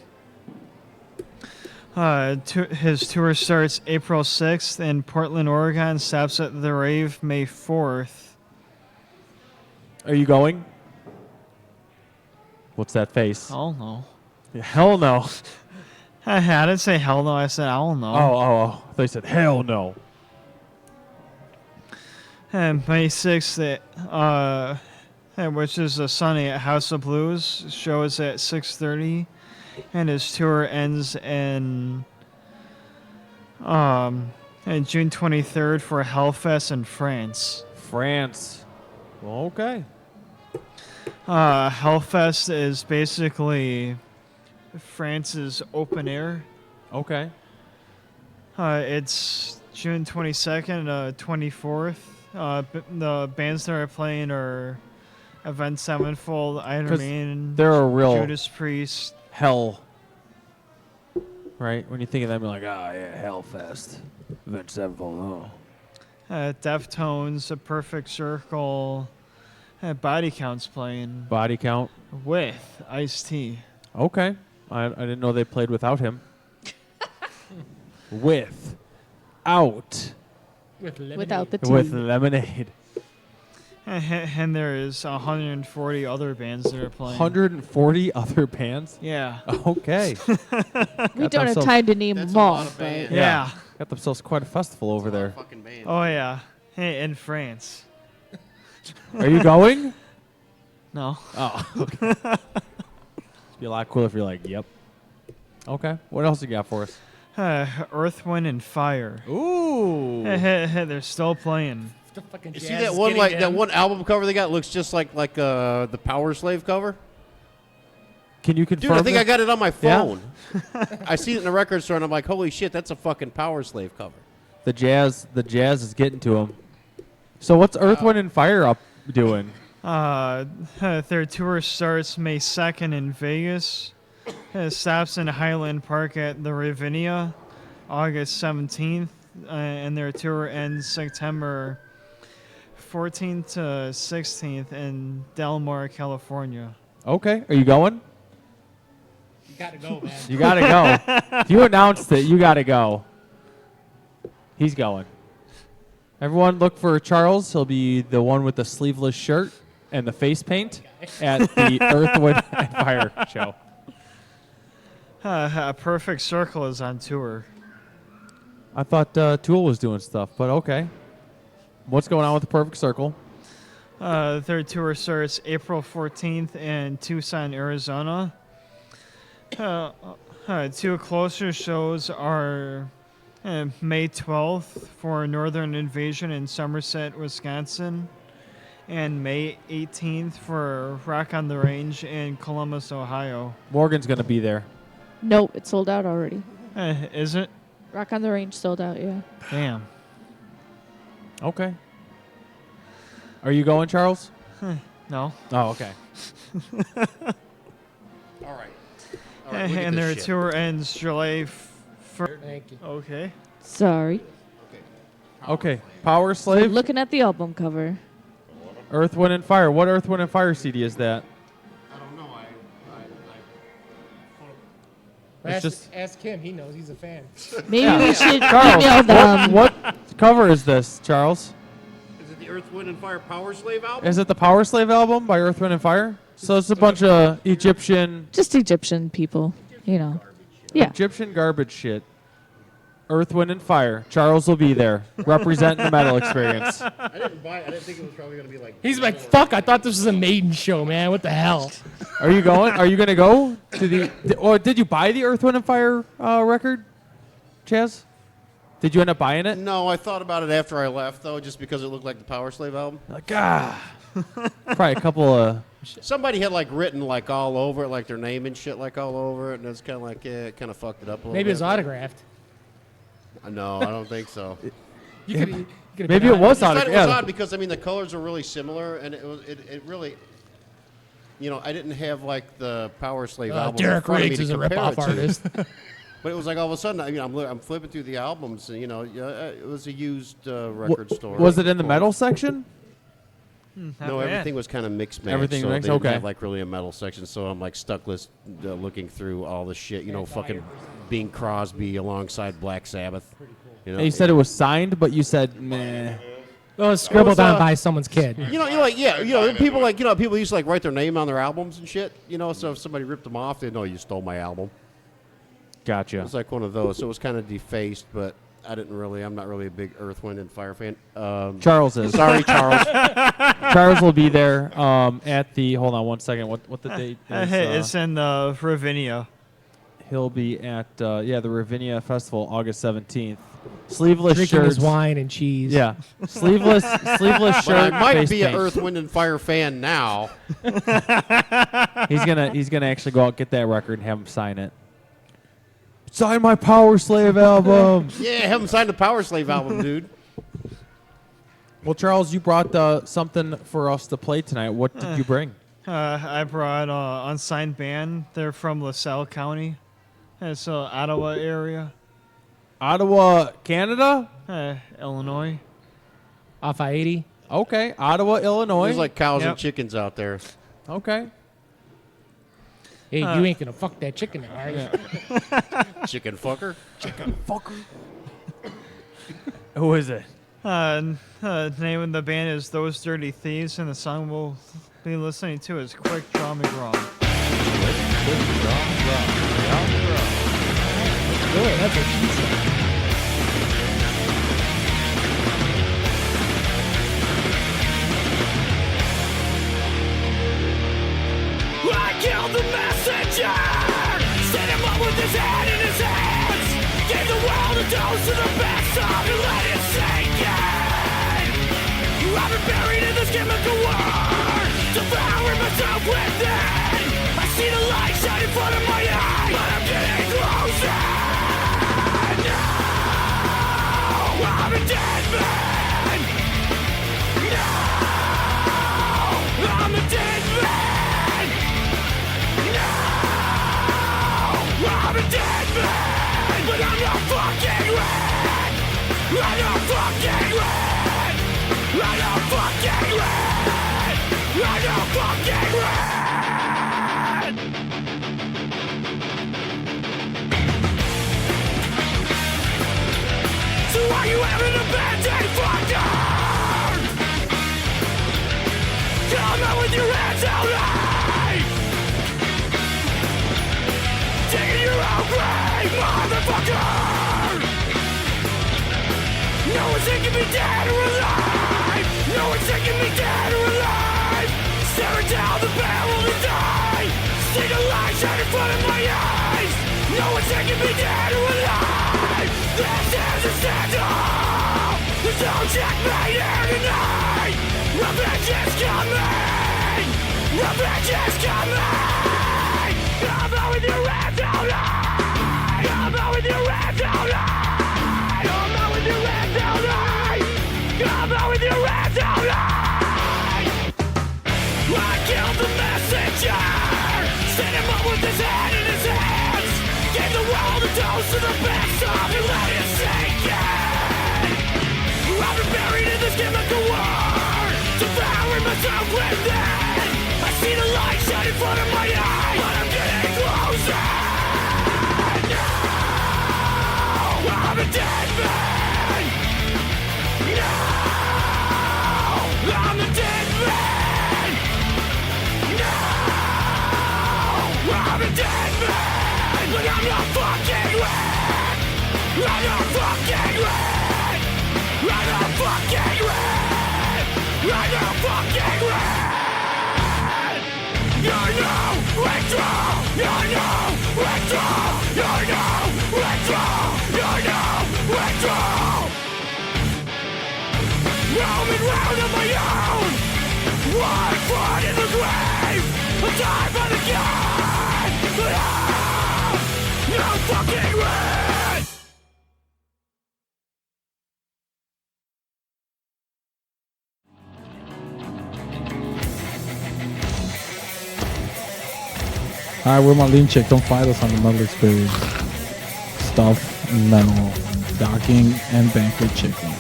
J: His tour starts April 6th in Portland, Oregon, stops at the Rave May 4th.
B: Are you going? What's that face?
J: Hell no.
B: Yeah, hell no.
J: I didn't say hell no, I said hell no.
B: Oh. They said hell no.
J: And May 6th, which is a Sunday at House of Blues. Show is at 6:30, and his tour ends in June 23rd for Hellfest in France.
B: France. Okay.
J: Hellfest is basically France's open air.
B: Okay.
J: It's June 22nd, 24th. The bands that are playing are Avenged Sevenfold, Iron Maiden,
B: they're a real
J: Judas Priest.
B: Hell. Right? When you think of them, you're like, yeah, Hellfest. Avenged Sevenfold,
J: Deftones, A Perfect Circle, Body Count's playing.
B: Body Count.
J: With Ice-T.
B: Okay. I didn't know they played without him. Without
C: Without the T.
B: With lemonade.
J: And there is 140 other bands that are playing.
B: 140 other bands?
J: Yeah.
B: Okay.
C: We don't have time to name them all. But
J: Yeah.
B: Got themselves quite a festival over there.
J: Oh, yeah. Hey, in France.
B: Are you going?
J: No.
B: Oh, okay. It'd be a lot cooler if you're like, yep. Okay. What else you got for us?
J: Earth, Wind, and Fire.
B: Ooh.
J: They're still playing.
E: The fucking
F: You
E: jazz
F: see that
E: is
F: one
E: getting
F: that
E: them.
F: one album cover they got looks just like the Power Slave cover.
B: Can you confirm?
F: Dude, I think I got it on my
B: Yeah.
F: phone. I see it in the record store and I'm like, holy shit, that's a fucking Power Slave cover.
B: The jazz is getting to him. So what's Earth, Wind, and Fire up doing?
J: Their tour starts May 2nd in Vegas. It stops in Highland Park at the Ravinia, August 17th, and their tour ends September 14th to 16th in Del Mar, California.
B: Okay. Are you going?
E: You gotta go, man.
B: You gotta go. If you announced it, you gotta go. He's going. Everyone look for Charles. He'll be the one with the sleeveless shirt and the face paint at the Earth, Wind, and Fire show.
J: Perfect Circle is on tour.
B: I thought Tool was doing stuff, but okay. What's going on with the Perfect Circle?
J: Their tour starts April 14th in Tucson, Arizona. Two closer shows are May 12th for Northern Invasion in Somerset, Wisconsin, and May 18th for Rock on the Range in Columbus, Ohio.
B: Morgan's going to be there.
C: Nope, it's sold out already.
J: Is it?
C: Rock on the Range sold out, yeah.
J: Damn.
B: Okay. Are you going, Charles?
J: No.
B: Oh, okay.
F: All right.
J: And their tour ends July 1st.
E: Thank you.
J: Okay.
C: Sorry.
B: Okay. Power Slave,
C: Looking at the album cover.
B: Earth, Wind, and Fire. What Earth, Wind, and Fire CD is that?
F: I don't know.
B: It's just
E: Ask him. He knows. He's a fan.
C: Maybe we should
B: Charles,
C: email them.
B: what cover is this, Charles?
F: Is it the Earth, Wind, and Fire Power Slave album?
B: Is it the Power Slave album by Earth, Wind, and Fire? So it's a bunch of Egyptian
C: Just Egyptian people, you know. Yeah.
B: Egyptian garbage shit. Earth, Wind, and Fire. Charles will be there, representing the metal experience.
F: I didn't buy it. I didn't think it was probably going to be like...
E: He's like, fuck, I thought this was a Maiden show, man. What the hell?
B: Are you going? Are you going to go to the... Or did you buy the Earth, Wind, and Fire record, Chaz? Did you end up buying it?
F: No, I thought about it after I left, though, just because it looked like the Power Slave album.
B: Like, probably a couple of...
F: Somebody had, like, written, like, all over it, like, their name and shit, like, all over it, and it's kind of like, it kind of fucked it up a little
E: Maybe
F: bit.
E: it was autographed.
F: No, I don't think so.
B: Maybe it was
F: I thought
B: autographed.
F: it was odd because, I mean, the colors are really similar, and it really... You know, I didn't have, like, the Power Slave album in
E: Derek
F: front of me
E: Riggs
F: to
E: is a
F: compare
E: ripoff
F: it to.
E: artist.
F: But it was like all of a sudden, I mean, I'm flipping through the albums, and, you know, it was a used record store.
B: Was it in the metal section?
F: No, everything was kind of mixed match.
B: Everything
F: so
B: mixed?
F: they didn't
B: Okay.
F: have like really a metal section, so I'm like stuck looking through all the shit. You know, fucking Bing Crosby alongside Black Sabbath. You know,
B: And you said it was signed, but you said, meh.
E: Well, it was scribbled
F: It was,
E: on by someone's kid.
F: You know, people used to like write their name on their albums and shit. You know, so if somebody ripped them off, they'd know you stole my album.
B: Gotcha.
F: It was like one of those. So it was kind of defaced, but I'm not really a big Earth, Wind, and Fire fan.
B: Charles is.
F: Sorry, Charles.
B: Charles will be there at the. Hold on one second. What the date is?
J: It's in the Ravinia.
B: He'll be at the Ravinia Festival, August 17th. Sleeveless
E: Drinking
B: shirts.
E: his wine and cheese.
B: Yeah, sleeveless
F: But
B: shirt.
F: I might
B: face
F: be an
B: paint.
F: Earth, Wind, and Fire fan now.
B: He's gonna actually go out get that record and have him sign it. Sign my Power Slave album.
F: Yeah, have him sign the Power Slave album, dude.
B: Well, Charles, you brought something for us to play tonight. What did you bring?
J: I brought Unsigned Band. They're from LaSalle County. It's Ottawa area.
B: Ottawa, Canada?
J: Illinois.
E: Off I-80.
B: Okay, Ottawa, Illinois.
F: There's like cows and chickens out there.
B: Okay.
E: Hey, you ain't gonna fuck that chicken now, are you?
F: Chicken fucker.
B: Chicken fucker. Who is it?
J: The name of the band is Those Dirty Thieves, and the song we'll be listening to is Quick Draw Me Wrong.
E: Good, that's what she said.
K: killed the messenger. Set him up with his head in his hands. Gave the world a dose of the best of and let it sink in. I've been buried in this chemical war, devouring myself within. I see the light shine in front of my eyes, but I'm getting closer. No, I'm a dead man. No, I'm a dead man. No, I'm a dead man. But I'm not fucking red. I'm not fucking red. I'm not fucking red. I'm not fucking red. So are you having a bad day, fucker? Come out with your hands out high. Digging your own grave, motherfucker. No one's taking me dead or alive. No one's taking me dead or alive. Staring down the barrel to die. See the light shine in front of my eyes. No one's taking me dead or alive. This is a stand-off. There's no checkmate here tonight. Revenge is coming. Revenge is coming. Come out with your hands out high. Come out with your hands out high. Come out with your hands out high. Come out with your hands out high. I killed the messenger. Set him up with his head in his hands. Gave the world a dose of the best of and let it sink in. I've been buried in this chemical war, devouring myself within. I see the light shine in front of my eyes, but I'm getting closer. No, I'm a dead man. No, I'm a dead man. No, I'm a dead man. But I'm not fucking red. I'm not fucking red. I'm not fucking red. I'm not fucking red. You're no withdrawal. You're no withdrawal. You're no withdrawal. You're no withdrawal. Roaming round on my own. One foot in the grave. I die by the gun. But I'm no fucking red.
L: Hi, we're Marlene Chick. Don't fight us on the Metal Experience. Stuff, metal, docking, and banquet chickens.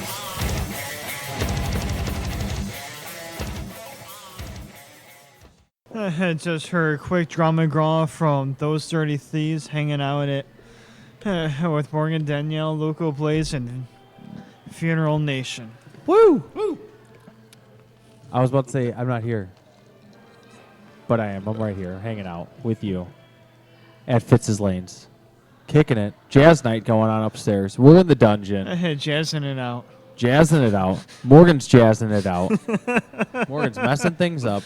J: I had just heard a quick drum and growl from Those Dirty Thieves hanging out at with Morgan Danielle, Luco Blaze, and Funeral Nation.
B: Woo! Woo! I was about to say I'm not here, but I am. I'm right here, hanging out with you at Fitz's Lanes, kicking it. Jazz night going on upstairs. We're in the dungeon.
J: I had jazzing it out.
B: Jazzing it out. Morgan's jazzing it out. Morgan's messing things up.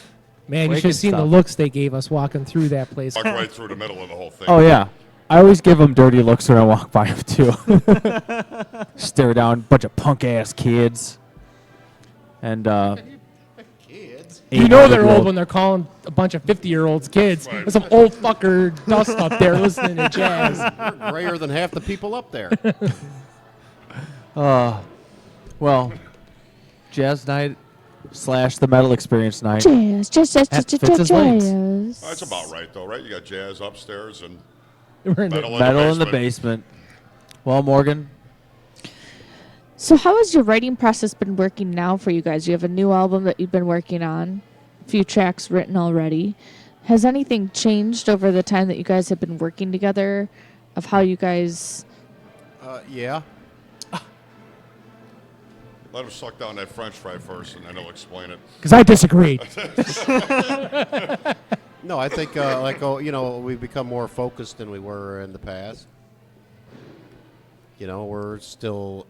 E: Man, you
B: Breaking
E: should have seen the
B: stuff.
E: looks they gave us walking through that place.
H: Walk right through the middle of the whole thing.
B: Oh yeah, I always give them dirty looks when I walk by them too. Stare down, bunch of punk ass kids. And
F: Kids.
E: You know they're old when they're calling a bunch of 50-year-olds kids. There's some old fucker dust up there listening to jazz.
F: You're grayer than half the people up there.
B: Well, jazz night / the metal experience night.
C: Jazz,
B: at Fitz's Lanes.
H: That's about right, though, right? You got jazz upstairs and
E: We're in the
H: metal,
B: in the basement. Well, Morgan,
C: So how has your writing process been working now for you guys? You have a new album that you've been working on, a few tracks written already. Has anything changed over the time that you guys have been working together of how you guys...
F: Yeah.
H: Let him suck down that French fry first, and then he'll explain it.
E: Because I disagree.
F: No, I think we've become more focused than we were in the past. You know, we're still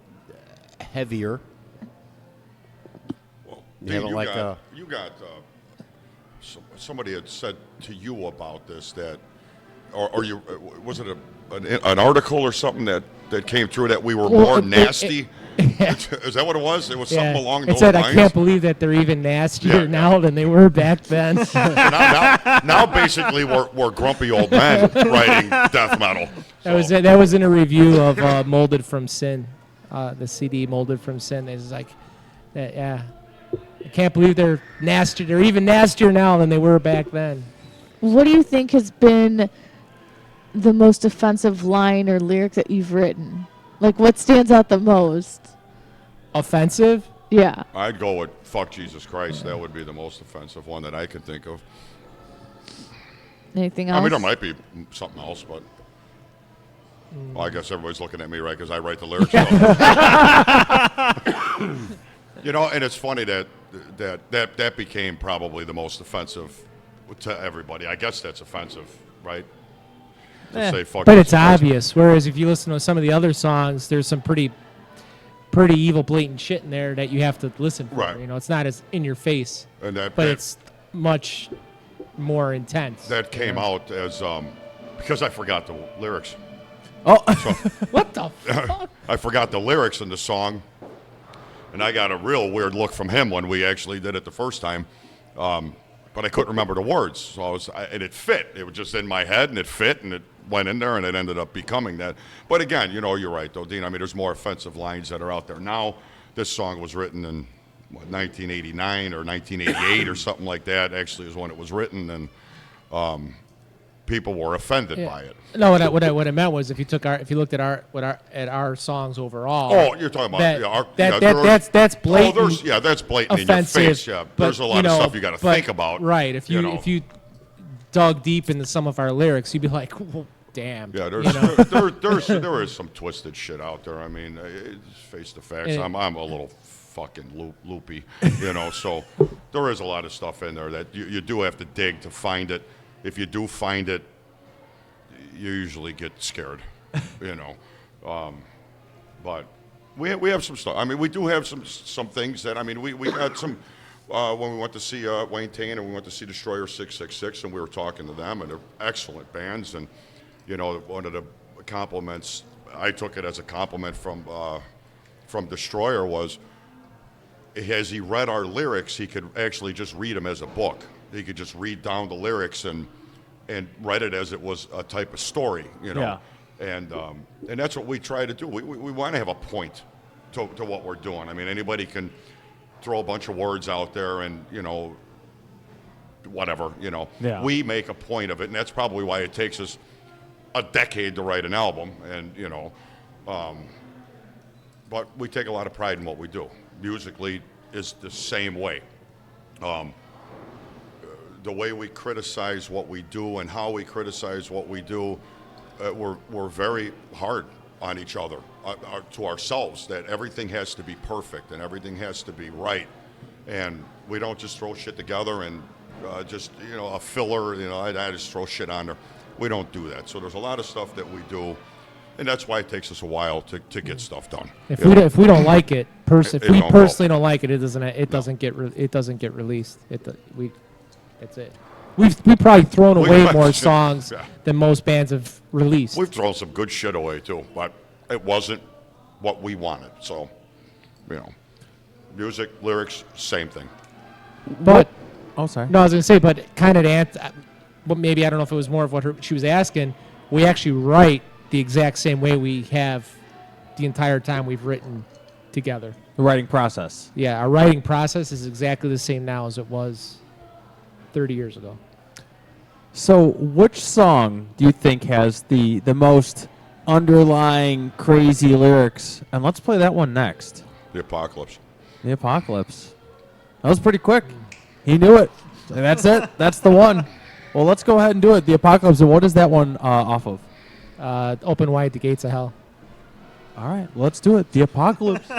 F: heavier.
H: Well,
F: You
H: Dean,
F: haven't
H: you
F: like
H: got somebody had said to you about this that, or you was it an article or something that came through that we were more nasty? Is that what it was? It was something along those
E: lines.
H: lines.
E: I can't believe that they're even nastier now than they were back then.
H: now basically we're grumpy old men writing death metal.
E: That was in a review of Molded from Sin, the CD Molded from Sin. It's like, I can't believe they're nastier. They're even nastier now than they were back then.
C: What do you think has been the most offensive line or lyric that you've written? Like, what stands out the most?
E: Offensive?
C: Yeah.
H: I'd go with "Fuck Jesus Christ." That would be the most offensive one that I can think of.
C: Anything else?
H: I mean, there might be something else, but well, I guess everybody's looking at me, right? Because I write the lyrics. You know, and it's funny that became probably the most offensive to everybody. I guess that's offensive, right? To say fuck.
E: But it's obvious. Whereas if you listen to some of the other songs, there's some pretty evil, blatant shit in there that you have to listen for.
H: Right.
E: You know, it's not as in your face,
H: and
E: but it's much more intense.
H: That came out as because I forgot the lyrics.
E: Oh,
H: so,
E: what the fuck?
H: I forgot the lyrics in the song, and I got a real weird look from him when we actually did it the first time. But I couldn't remember the words, so and it fit. It was just in my head, and it fit, and it went in there, and it ended up becoming that. But again, you know, you're right, though, Dean. I mean, there's more offensive lines that are out there now. This song was written in 1989 or 1988 or something like that. Actually, is when it was written, and people were offended by it.
E: No, what I meant was if you looked at our songs overall.
H: Oh, you're talking about
E: that's blatant.
H: Oh, that's blatant
E: offensive,
H: in your face. Yeah, there's a lot of stuff you got to think about.
E: Right. If you dug deep into some of our lyrics, you'd be like, well, damn.
H: Yeah, there is some twisted shit out there. I mean, face the facts. I'm a little fucking loopy, you know. So there is a lot of stuff in there that you do have to dig to find it. If you do find it, you usually get scared, you know. But we have some stuff. I mean, we do have some things that, I mean, we had some, when we went to see Wayne Tain and we went to see Destroyer 666, and we were talking to them, and they're excellent bands. And, you know, one of the compliments, I took it as a compliment from Destroyer was, as he read our lyrics, he could actually just read them as a book. He could just read down the lyrics and read it as it was a type of story, you know. Yeah. And that's what we try to do. We want to have a point to what we're doing. I mean, anybody can throw a bunch of words out there and, you know, whatever, you know.
B: Yeah.
H: We make a point of it, and that's probably why it takes us a decade to write an album, and, you know. But we take a lot of pride in what we do. Musically is the same way. The way we criticize what we do and how we criticize what we do, we're very hard on each other, to ourselves, that everything has to be perfect and everything has to be right. And we don't just throw shit together and just, you know, a filler, you know, I just throw shit on there. We don't do that. So there's a lot of stuff that we do, and that's why it takes us a while to get stuff done.
E: If we don't like it, if we personally don't like it, it doesn't get released. That's it. We've probably thrown away more songs than most bands have released.
H: We've thrown some good shit away too, but it wasn't what we wanted. So, you know, music, lyrics, same thing.
E: But
B: sorry.
E: No, I was gonna say, but kind of but maybe I don't know if it was more of what she was asking. We actually write the exact same way we have the entire time we've written together.
B: The writing process.
E: Yeah, our writing process is exactly the same now as it was 30 years ago.
B: So which song do you think has the most underlying crazy lyrics? And let's play that one next.
H: The Apocalypse.
B: The Apocalypse. That was pretty quick. He knew it. That's it. That's the one. Well, let's go ahead and do it. The Apocalypse. And what is that one off of?
E: Open Wide the Gates of Hell.
B: All right, let's do it. The Apocalypse.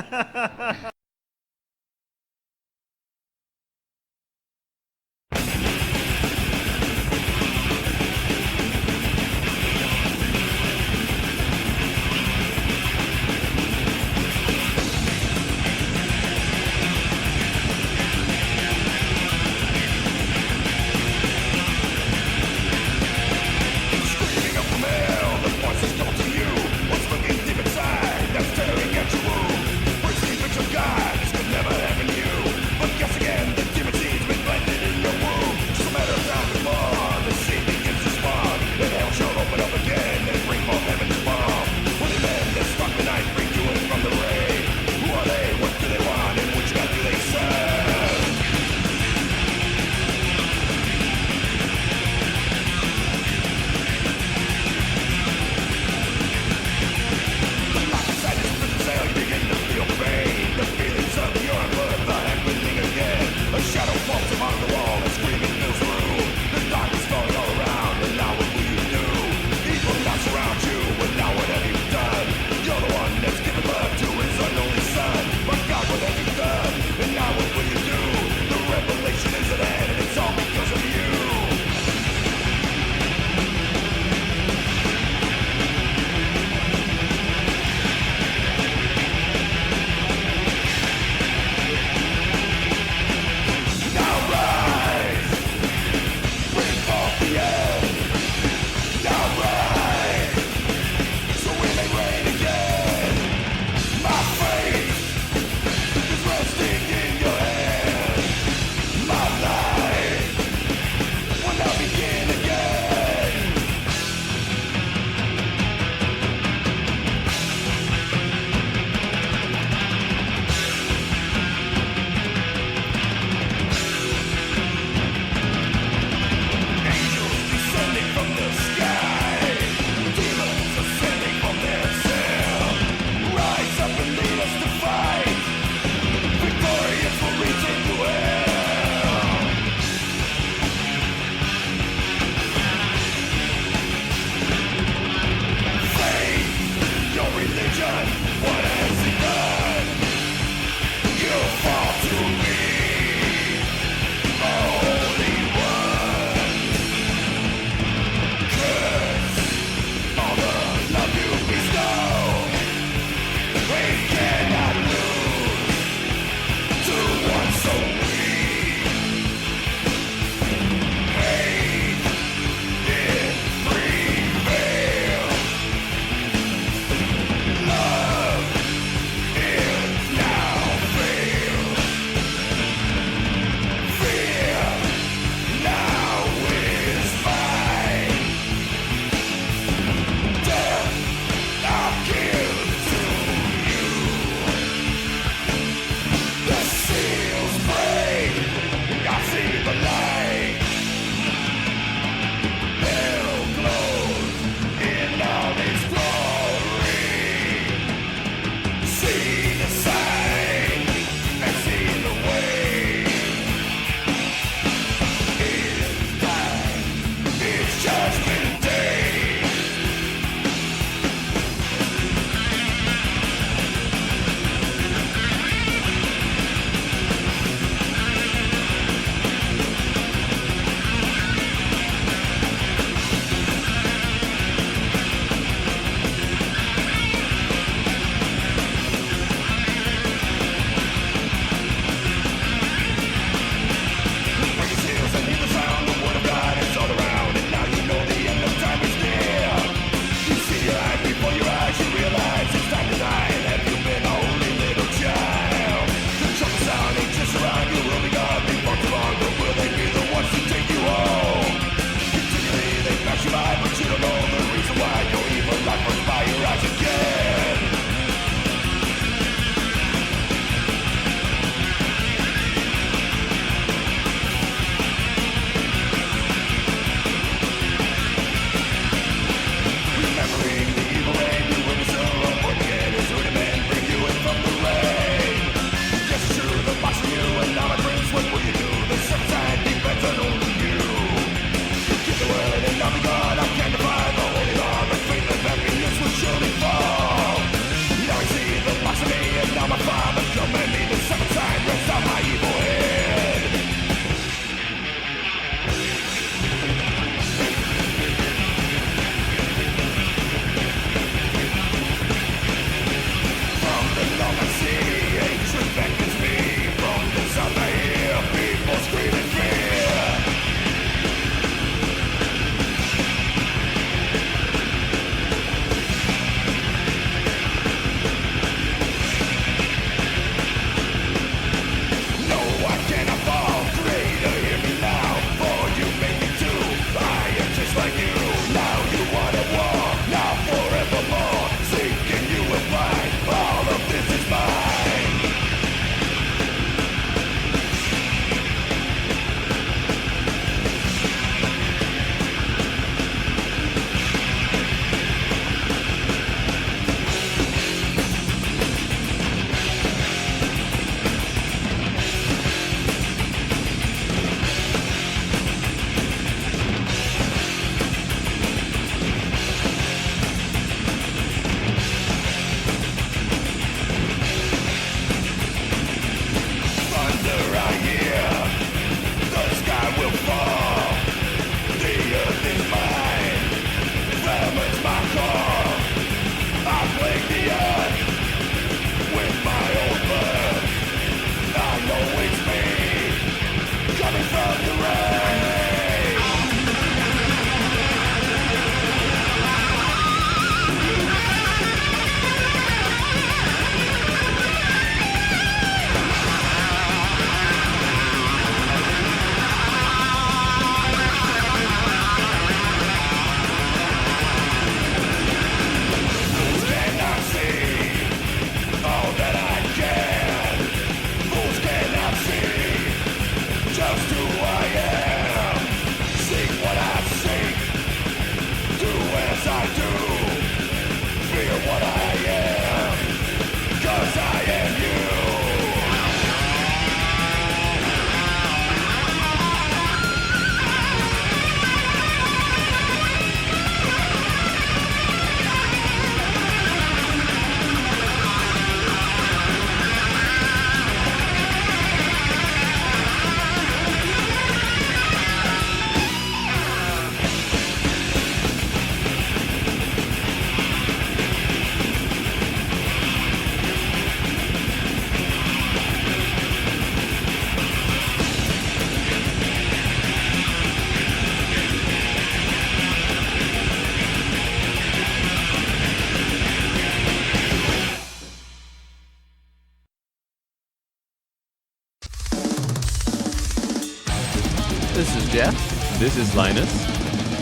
M: Jeff. This is Linus.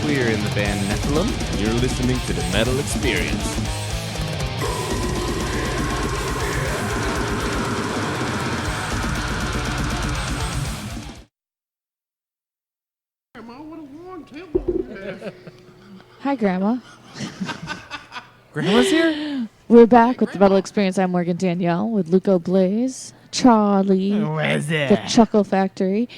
M: We're in the band Nephilim. You're listening to the Metal Experience.
C: Hi, Grandma.
B: Grandma's here?
C: We're back with the Metal Experience. I'm Morgan Danielle with Luco Blaze, Charlie,
J: Where's
C: the
J: that?
C: Chuckle Factory,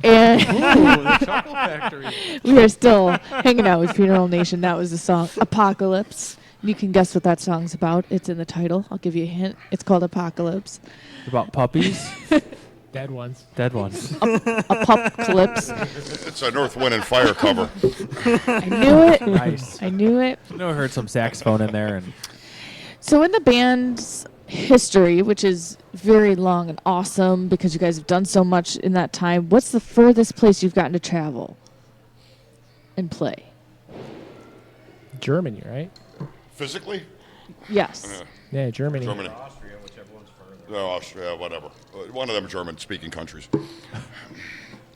C: and
B: the Chuckle Factory.
C: we are still hanging out with Funeral Nation. That was the song Apocalypse. You can guess what that song's about. It's in the title. I'll give you a hint. It's called Apocalypse.
B: About puppies?
E: Dead ones.
B: Dead ones.
C: Apocalypse.
H: It's an Earth, Wind, and Fire cover.
C: I knew it.
B: Nice.
C: I knew it.
B: I know I heard some saxophone in there. And
C: So in the band's history, which is very long and awesome because you guys have done so much in that time, what's the furthest place you've gotten to travel and play?
E: Germany, right?
H: Physically?
C: Yes.
E: Yeah, Germany.
H: Germany. No, Austria, whatever. One of them German-speaking countries.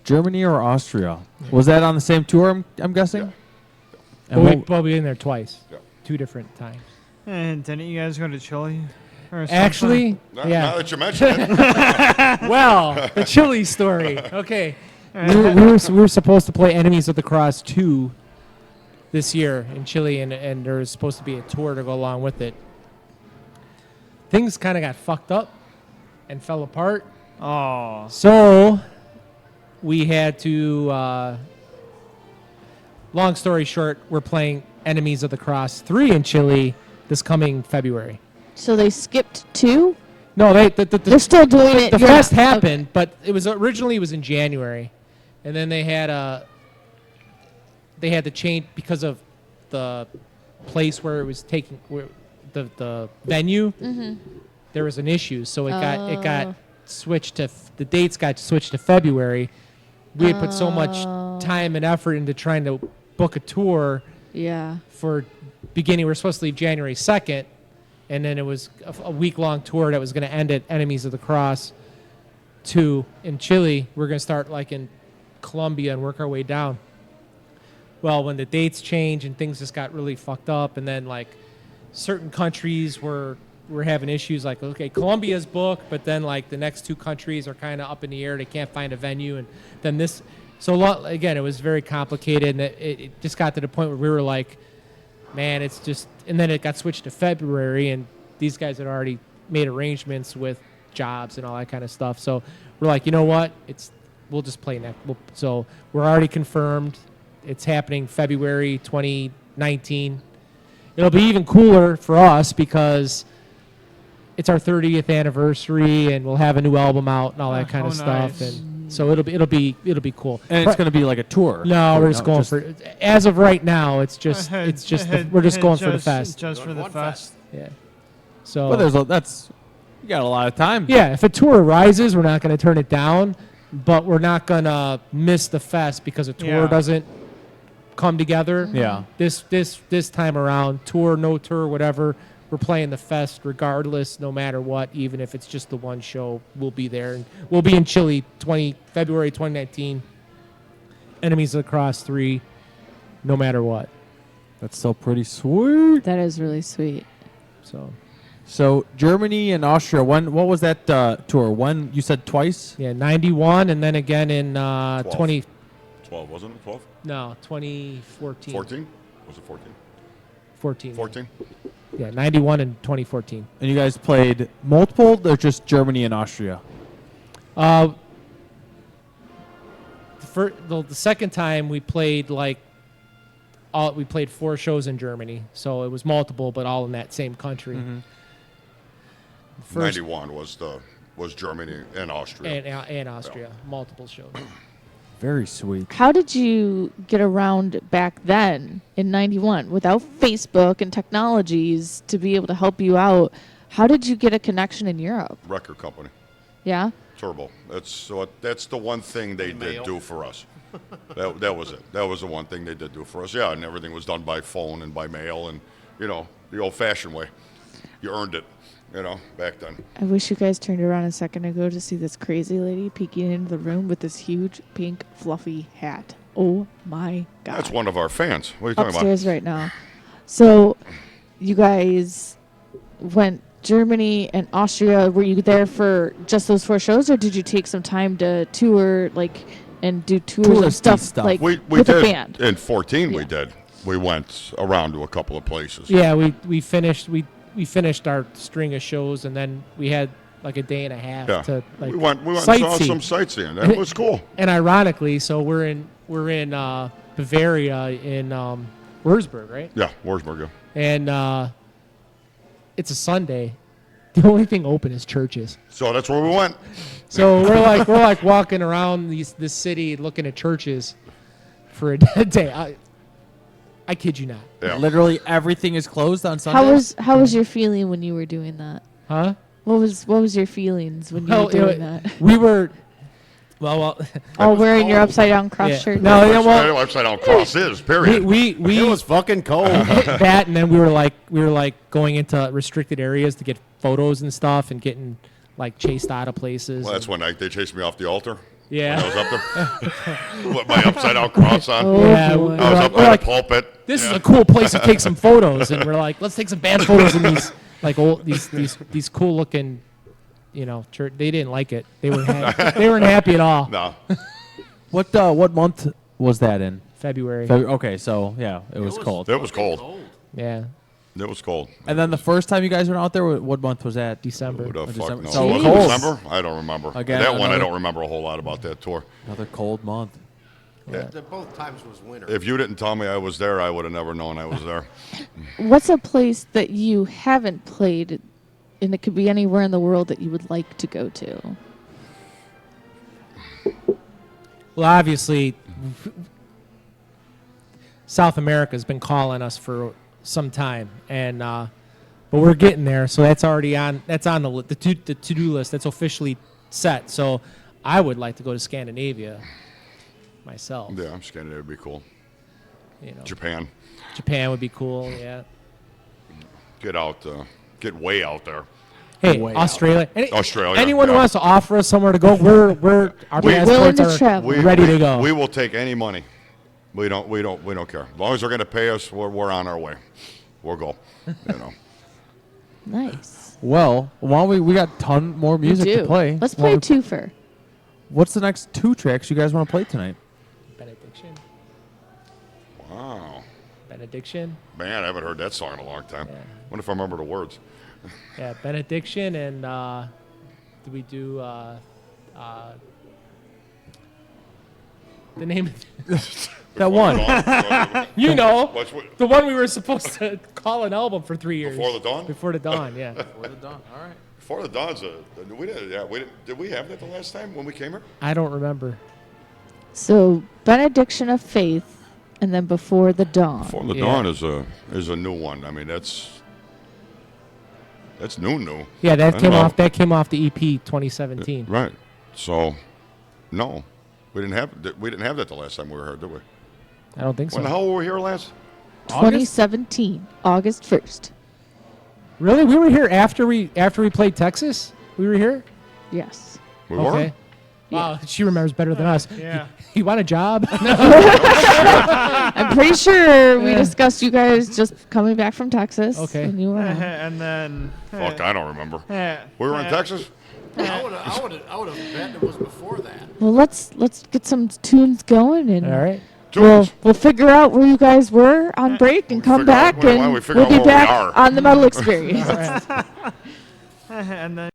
B: Germany or Austria? Was that on the same tour, I'm guessing?
E: But we've been there twice.
H: Yeah.
E: 2 different times.
J: And didn't you guys go to Chile? Or
E: Actually,
H: Now that you mention it.
E: well, the Chile story. Okay. we were supposed to play Enemies of the Cross 2 this year in Chile, and there was supposed to be a tour to go along with it. Things kind of got fucked up and fell apart.
J: Oh.
E: So we had to, long story short, we're playing Enemies of the Cross 3 in Chile this coming February.
C: So they skipped 2?
E: No,
C: they're still doing it.
E: The
C: You're
E: fest
C: not-
E: happened, but it was originally in January, and then they had to change because of the place where it was taking the venue.
C: Mhm.
E: There was an issue, so it
C: Oh.
E: got switched to the dates got switched to February. We had put so much time and effort into trying to book a tour.
C: Yeah.
E: For beginning, we were supposed to leave January 2nd, and then it was a week-long tour that was going to end at Enemies of the Cross 2 in Chile. We're going to start like in Colombia and work our way down. Well, when the dates changed and things just got really fucked up, and then like certain countries were having issues, like, okay, Colombia's booked, but then like the next 2 countries are kind of up in the air. They can't find a venue, and then this. So again, it was very complicated, and it just got to the point where we were like, man, it's just. And then it got switched to February, and these guys had already made arrangements with jobs and all that kind of stuff. So we're like, you know what? We'll just play next. So we're already confirmed. It's happening February 2019. It'll be even cooler for us because it's our 30th anniversary, and we'll have a new album out and all that kind of stuff.
J: nice.
E: And so it'll be cool.
B: And it's going to be like a tour.
E: No, we're
B: Or
E: just going for. As of right now, we're just going for the fest.
J: Just for the fest.
E: Yeah. So.
B: But you got a lot of time.
E: Yeah, if a tour arises, we're not going to turn it down, but we're not going to miss the fest because a tour
B: Yeah.
E: doesn't come together.
B: Yeah.
E: This time around, tour, no tour, whatever, we're playing the fest regardless, no matter what. Even if it's just the one show, we'll be there. And we'll be in Chile, February 2019. Enemies of the Cross 3, no matter what.
B: That's still pretty sweet.
C: That is really sweet.
B: So Germany and Austria. What was that tour? One you said twice?
E: Yeah, 91, and then again in 20.
H: 12, wasn't it? 12?
E: No, 2014.
H: 14? Was it 14?
E: 14.
H: 14?
E: Yeah, 91 and 2014.
B: And you guys played multiple, or just Germany and Austria?
E: The second time we played we played 4 shows in Germany, so it was multiple, but all in that same country.
B: Mm-hmm.
H: 91 was Germany and Austria.
E: And Austria, multiple shows.
B: Very sweet.
C: How did you get around back then in 91 without Facebook and technologies to be able to help you out? How did you get a connection in Europe?
H: Record company.
C: Yeah?
H: Turbo. That's the one thing they did do for us. That was it. That was the one thing they did do for us. Yeah, and everything was done by phone and by mail and, the old-fashioned way. You earned it, back then.
C: I wish you guys turned around a second ago to see this crazy lady peeking into the room with this huge pink fluffy hat. Oh my God.
H: That's one of our fans. What are you talking
C: Upstairs
H: about?
C: right now. So, you guys went Germany and Austria. Were you there for just those 4 shows, or did you take some time to tour, like, and do tours of
B: Touristy
C: stuff, like
H: we
C: with
H: did
C: a band?
H: in 14. We
C: Yeah.
H: did. We went around to a couple of places.
E: Yeah, we finished our string of shows, and then we had like a day and a half
H: Yeah.
E: to like
H: we went and saw
E: sightsee.
H: some sightseeing. That was cool.
E: And ironically, so we're in Bavaria in Würzburg, right?
H: Yeah, Wurzburg. Yeah.
E: And it's a Sunday. The only thing open is churches.
H: So that's where we went.
E: So we're like walking around this city looking at churches for a day. I kid you not.
H: Yeah.
B: Literally everything is closed on Sunday.
C: How was your feeling when you were doing that?
E: Huh?
C: What was your feelings when you were doing that?
E: We were well.
C: All wearing your upside down cross
E: Yeah.
C: shirt.
E: No, yeah, well,
H: upside down cross is period.
E: we
F: It was fucking cold.
E: that, and then we were like going into restricted areas to get photos and stuff, and getting like chased out of places.
H: Well, that's when they chased me off the altar.
E: Yeah.
H: When I was up there with my upside down cross on.
C: Oh,
E: Yeah,
C: boy.
H: I was up
E: we're
H: by
E: like,
H: the pulpit.
E: This
H: Yeah.
E: is a cool place to take some photos, and we're like, let's take some band photos in these like old these cool looking, church. They didn't like it. They weren't happy at all.
H: No.
B: What month was that in?
E: February.
B: Okay, so yeah, it was cold.
H: It was cold.
E: Yeah.
H: It was cold.
B: And then the first time you guys went out there, what month was that?
E: December.
H: Who the fuck
B: December.
H: knows?
B: So
H: Was it
B: cold.
H: December? I don't remember.
B: Again,
H: that one I
B: another-
H: don't remember a whole lot about that tour.
B: Another cold month.
H: Yeah.
F: Both times was winter.
H: If you didn't tell me I was there, I would have never known I was there.
C: What's a place that you haven't played, and it could be anywhere in the world that you would like to go to?
E: Well, obviously, South America's been calling us for some time, and but we're getting there. So that's already on. That's on the to-do list. That's officially set. So I would like to go to Scandinavia myself.
H: Yeah, Scandinavia would be cool. Japan.
E: Japan would be cool. Yeah.
H: Get out. Get way out there.
E: Hey,
B: Way
E: Australia.
H: Australia,
E: Anyone who
H: yeah.
E: wants to offer us somewhere to go, we're our
H: Willing
E: passports
C: to
E: are
C: travel.
E: ready to go.
H: We will take any money. We don't care. As long as they're going to pay us, we're on our way. We'll go.
C: Nice.
B: Well, while we got ton more music
C: We do.
B: to play.
C: Let's play
B: Well,
C: a twofer.
B: What's the next 2 tracks you guys want to play tonight?
E: Benediction.
H: Wow.
E: Benediction.
H: Man, I haven't heard that song in a long time.
E: Yeah.
H: Wonder if I remember the words.
E: Yeah, Benediction, and do we do the name?
B: That one.
E: You know,
H: What's what-
E: the one we were supposed to call an album for 3 years.
H: Before the Dawn?
E: Before the Dawn, yeah.
B: Before the dawn. All right.
H: Before the Dawn's did we have that the last time when we came here?
E: I don't remember.
C: So, Benediction of Faith, and then Before the Dawn.
H: Before the
E: Yeah.
H: Dawn is a new one. I mean, that's new.
E: Yeah,
H: I
E: that
H: don't
E: came
H: know.
E: off. That came off the EP 2017.
H: Right. So, no, we didn't have that the last time we were here, did we?
E: I don't think so.
H: When the hell were we here last?
C: 2017, August 1st.
E: Really? We were here after we played Texas. We were here.
C: Yes.
H: We were.
E: Wow, she remembers better than us.
J: Yeah.
E: You want a job?
C: I'm pretty sure we discussed you guys just coming back from Texas.
E: Okay.
C: And you were on.
J: And then.
H: Fuck, I don't remember.
J: eh,
H: We were in Texas.
F: I would have bet it was before that.
C: Well, let's get some tunes going, and
E: All right.
C: we'll figure out where you guys were on break and come
H: figure out-
C: back,
H: why
C: and
H: don't we figure
C: we'll
H: out
C: be
H: where we
C: back
H: are?
C: on the Metal Experience.
J: and then.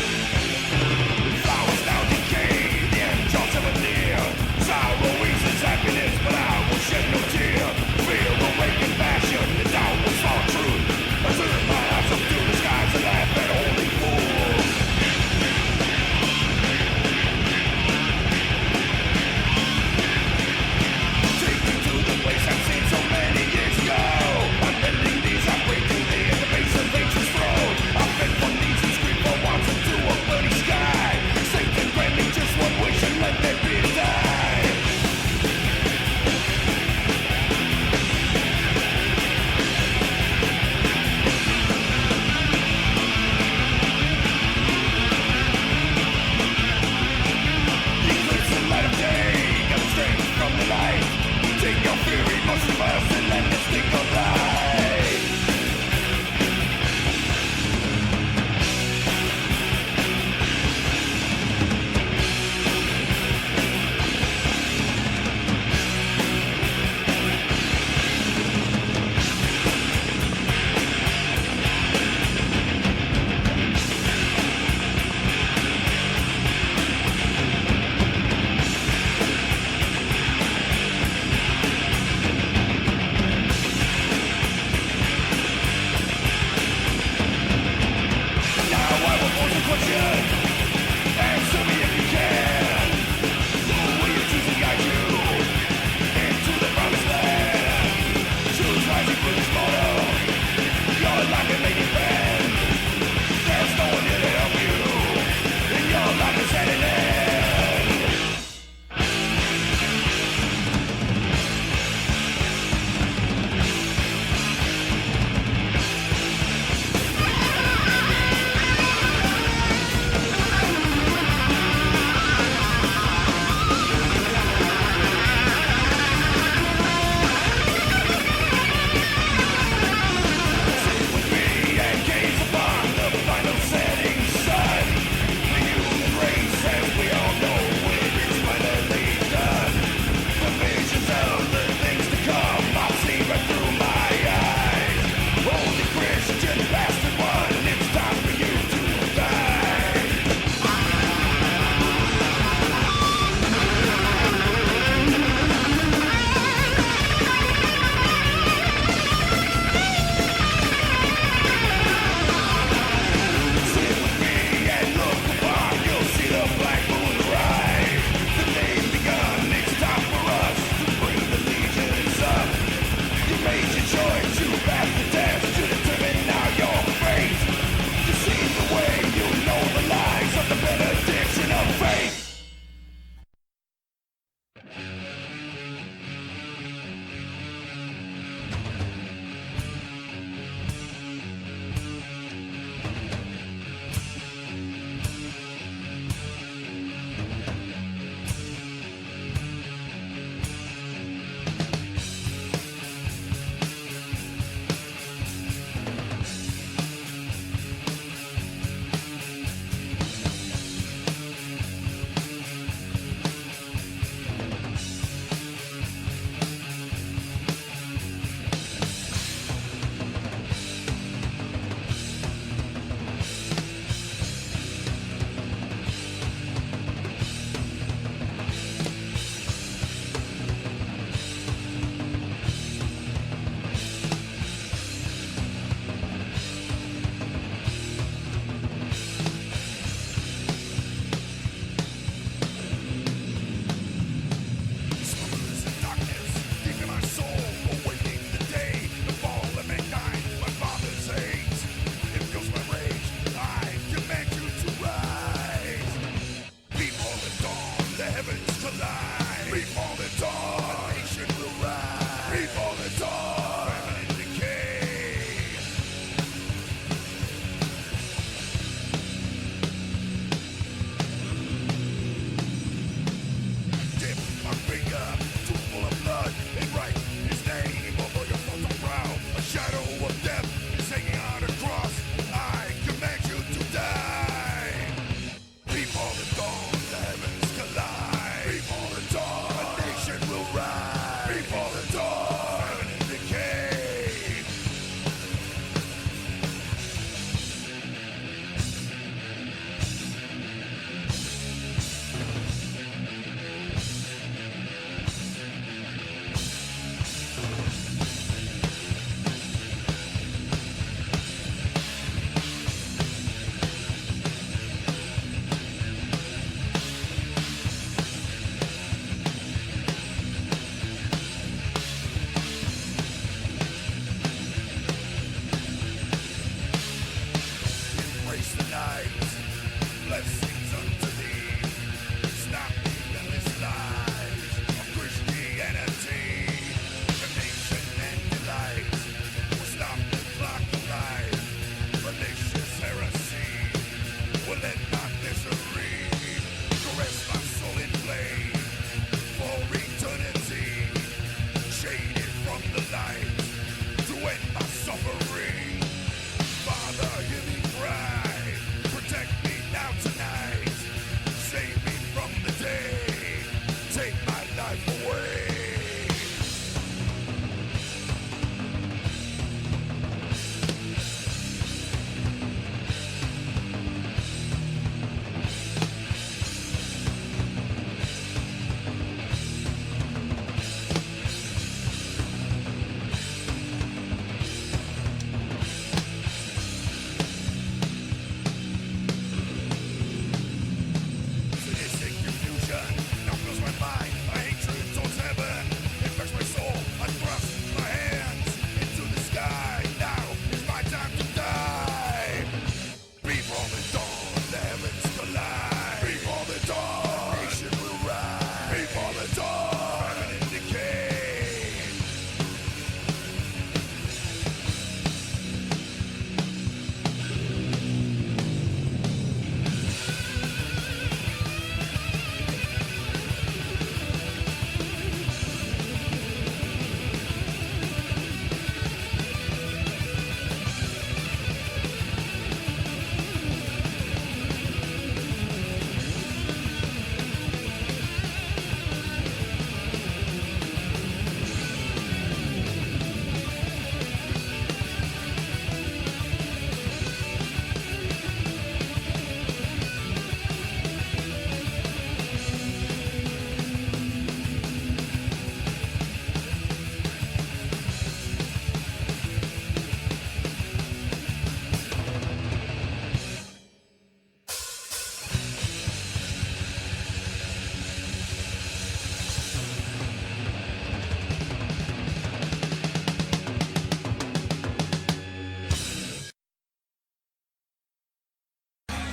K: If I was now decayed, Father, hear me cry. Protect me now tonight.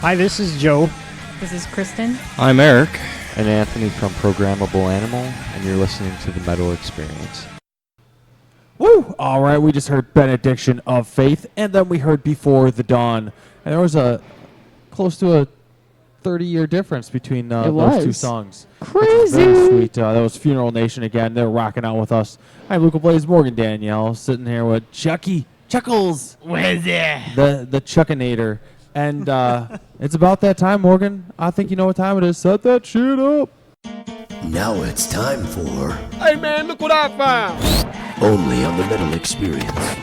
N: Hi, this is Joe.
O: This is Kristen.
P: I'm Eric.
Q: And Anthony from Programmable Animal, and you're listening to the Metal Experience.
B: Woo! All right, we just heard Benediction of Faith, and then we heard Before the Dawn. And there was a close to a 30-year difference between those two songs.
C: Crazy.
B: Very sweet. That was Funeral Nation again. They're rocking out with us. I'm Luca Blaze, Morgan Danielle, sitting here with Chuckles.
N: Where's that?
B: The Chuckinator. And it's about that time, Morgan. I think you know what time it is. Set that shit up.
R: Now it's time for
D: Hey man, look what I found!
R: Only on the Metal Experience.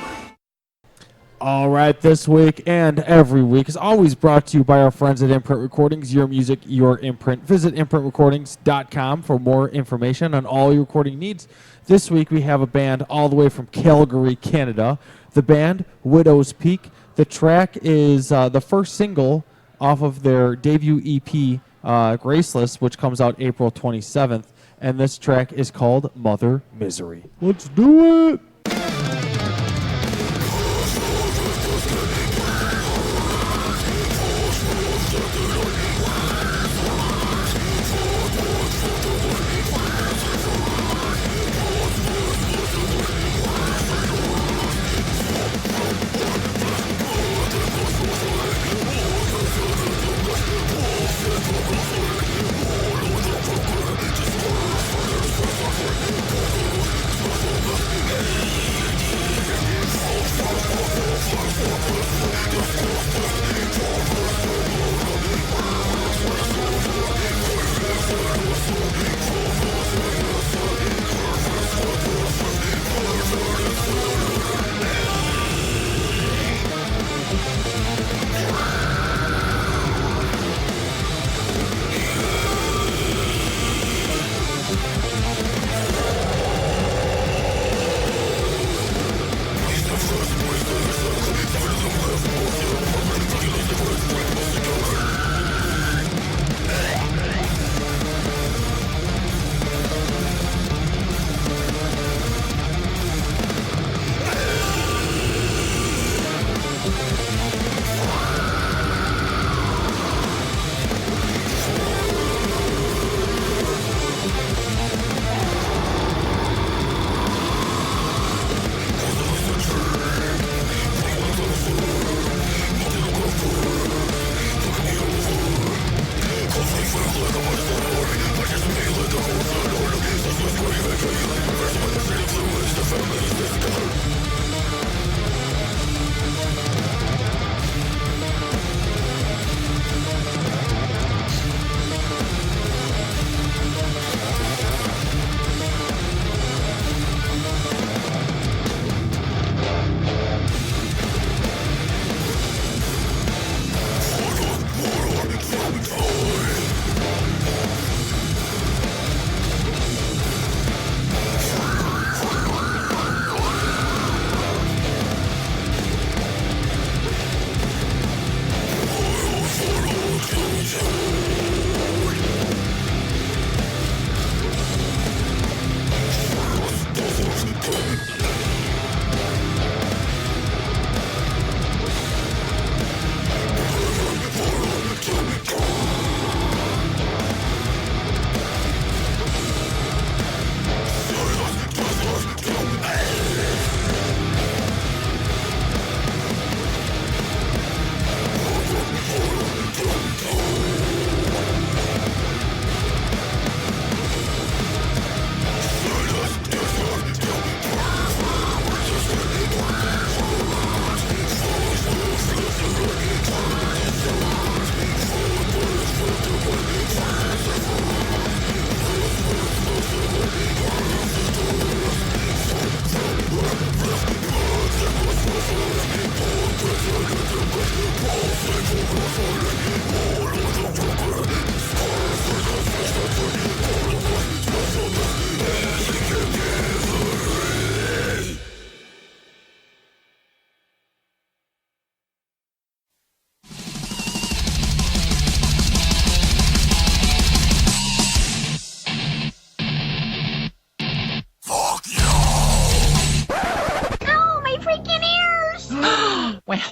B: All right, this week and every week is always brought to you by our friends at Imprint Recordings, your music, your imprint. Visit imprintrecordings.com for more information on all your recording needs. This week we have a band all the way from Calgary, Canada. The band, Widow's Peak. The track is the first single off of their debut EP, Graceless, which comes out April 27th. And this track is called Mother Misery. Let's do it!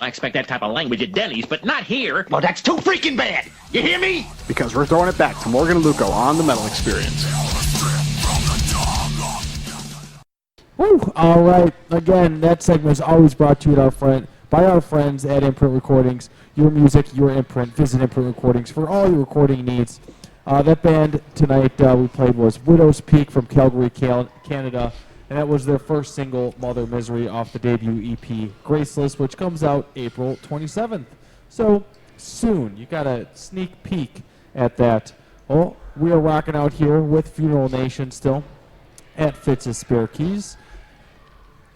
N: I expect that type of language at Denny's, but not here.
G: Well, that's too freaking bad. You hear me?
A: Because we're throwing it back to Morgan and Luco on the Metal Experience.
B: Woo! All right. Again, that segment is always brought to you by our friends at Imprint Recordings. Your music, your imprint. Visit Imprint Recordings for all your recording needs. That band tonight we played was Widow's Peak from Calgary, Canada, and that was their first single, Mother Misery, off the debut EP, Graceless, which comes out April 27th. So soon, you got a sneak peek at that. Well, we are rocking out here with Funeral Nation still at Fitz's Spare Keys.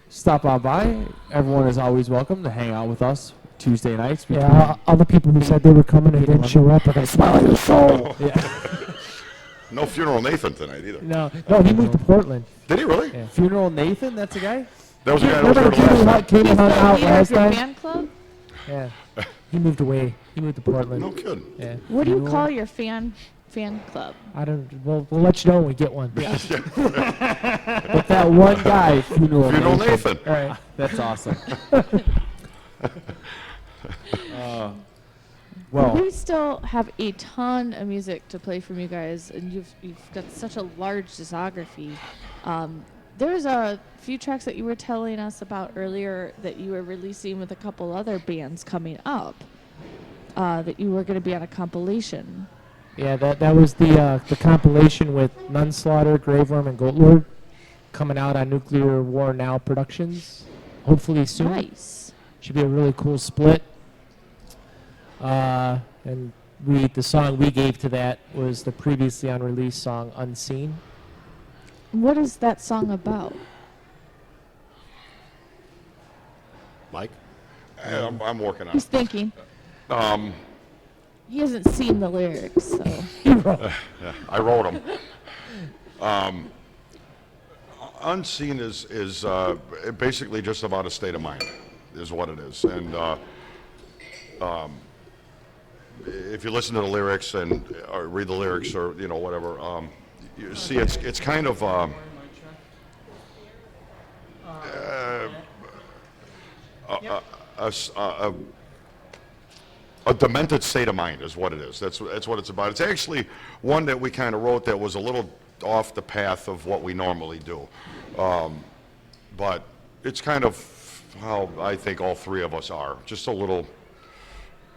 B: Stop on by. Everyone is always welcome to hang out with us Tuesday nights.
E: Yeah, all the people who said they were coming and didn't show up, I smile your soul.
B: Yeah.
H: No Funeral Nathan tonight either.
E: No, he moved to Portland.
H: Did he really?
E: Yeah.
B: Funeral Nathan, that's a guy?
H: That was the guy that was here
E: Remember
H: last
E: came
H: time.
E: and hung out last
C: Your
E: time?
C: fan club?
E: Yeah. He moved away. He moved to Portland.
H: No kidding.
E: Yeah.
C: What do you call your fan club?
E: I don't. We'll let you know when we get one.
B: But that one guy, Funeral
H: Nathan.
B: All right. That's awesome. Well,
C: we still have a ton of music to play from you guys, and you've got such a large discography. There's a few tracks that you were telling us about earlier that you were releasing with a couple other bands coming up. That you were going to be on a compilation.
E: Yeah, that was the compilation with Nunslaughter, Graveworm, and Goatlord coming out on Nuclear War Now Productions. Hopefully soon.
C: Nice.
E: Should be a really cool split. And the song we gave to that was the previously unreleased song Unseen.
C: What is that song about?
F: Mike?
H: I'm working on
C: He's
H: it.
C: thinking. He hasn't seen the lyrics, so.
H: Yeah, I wrote them. Unseen is basically just about a state of mind, is what it is. And if you listen to the lyrics or read the lyrics or whatever, you see it's kind of a demented state of mind is what it is. That's what it's about. It's actually one that we kind of wrote that was a little off the path of what we normally do. But it's kind of how I think all three of us are, just a little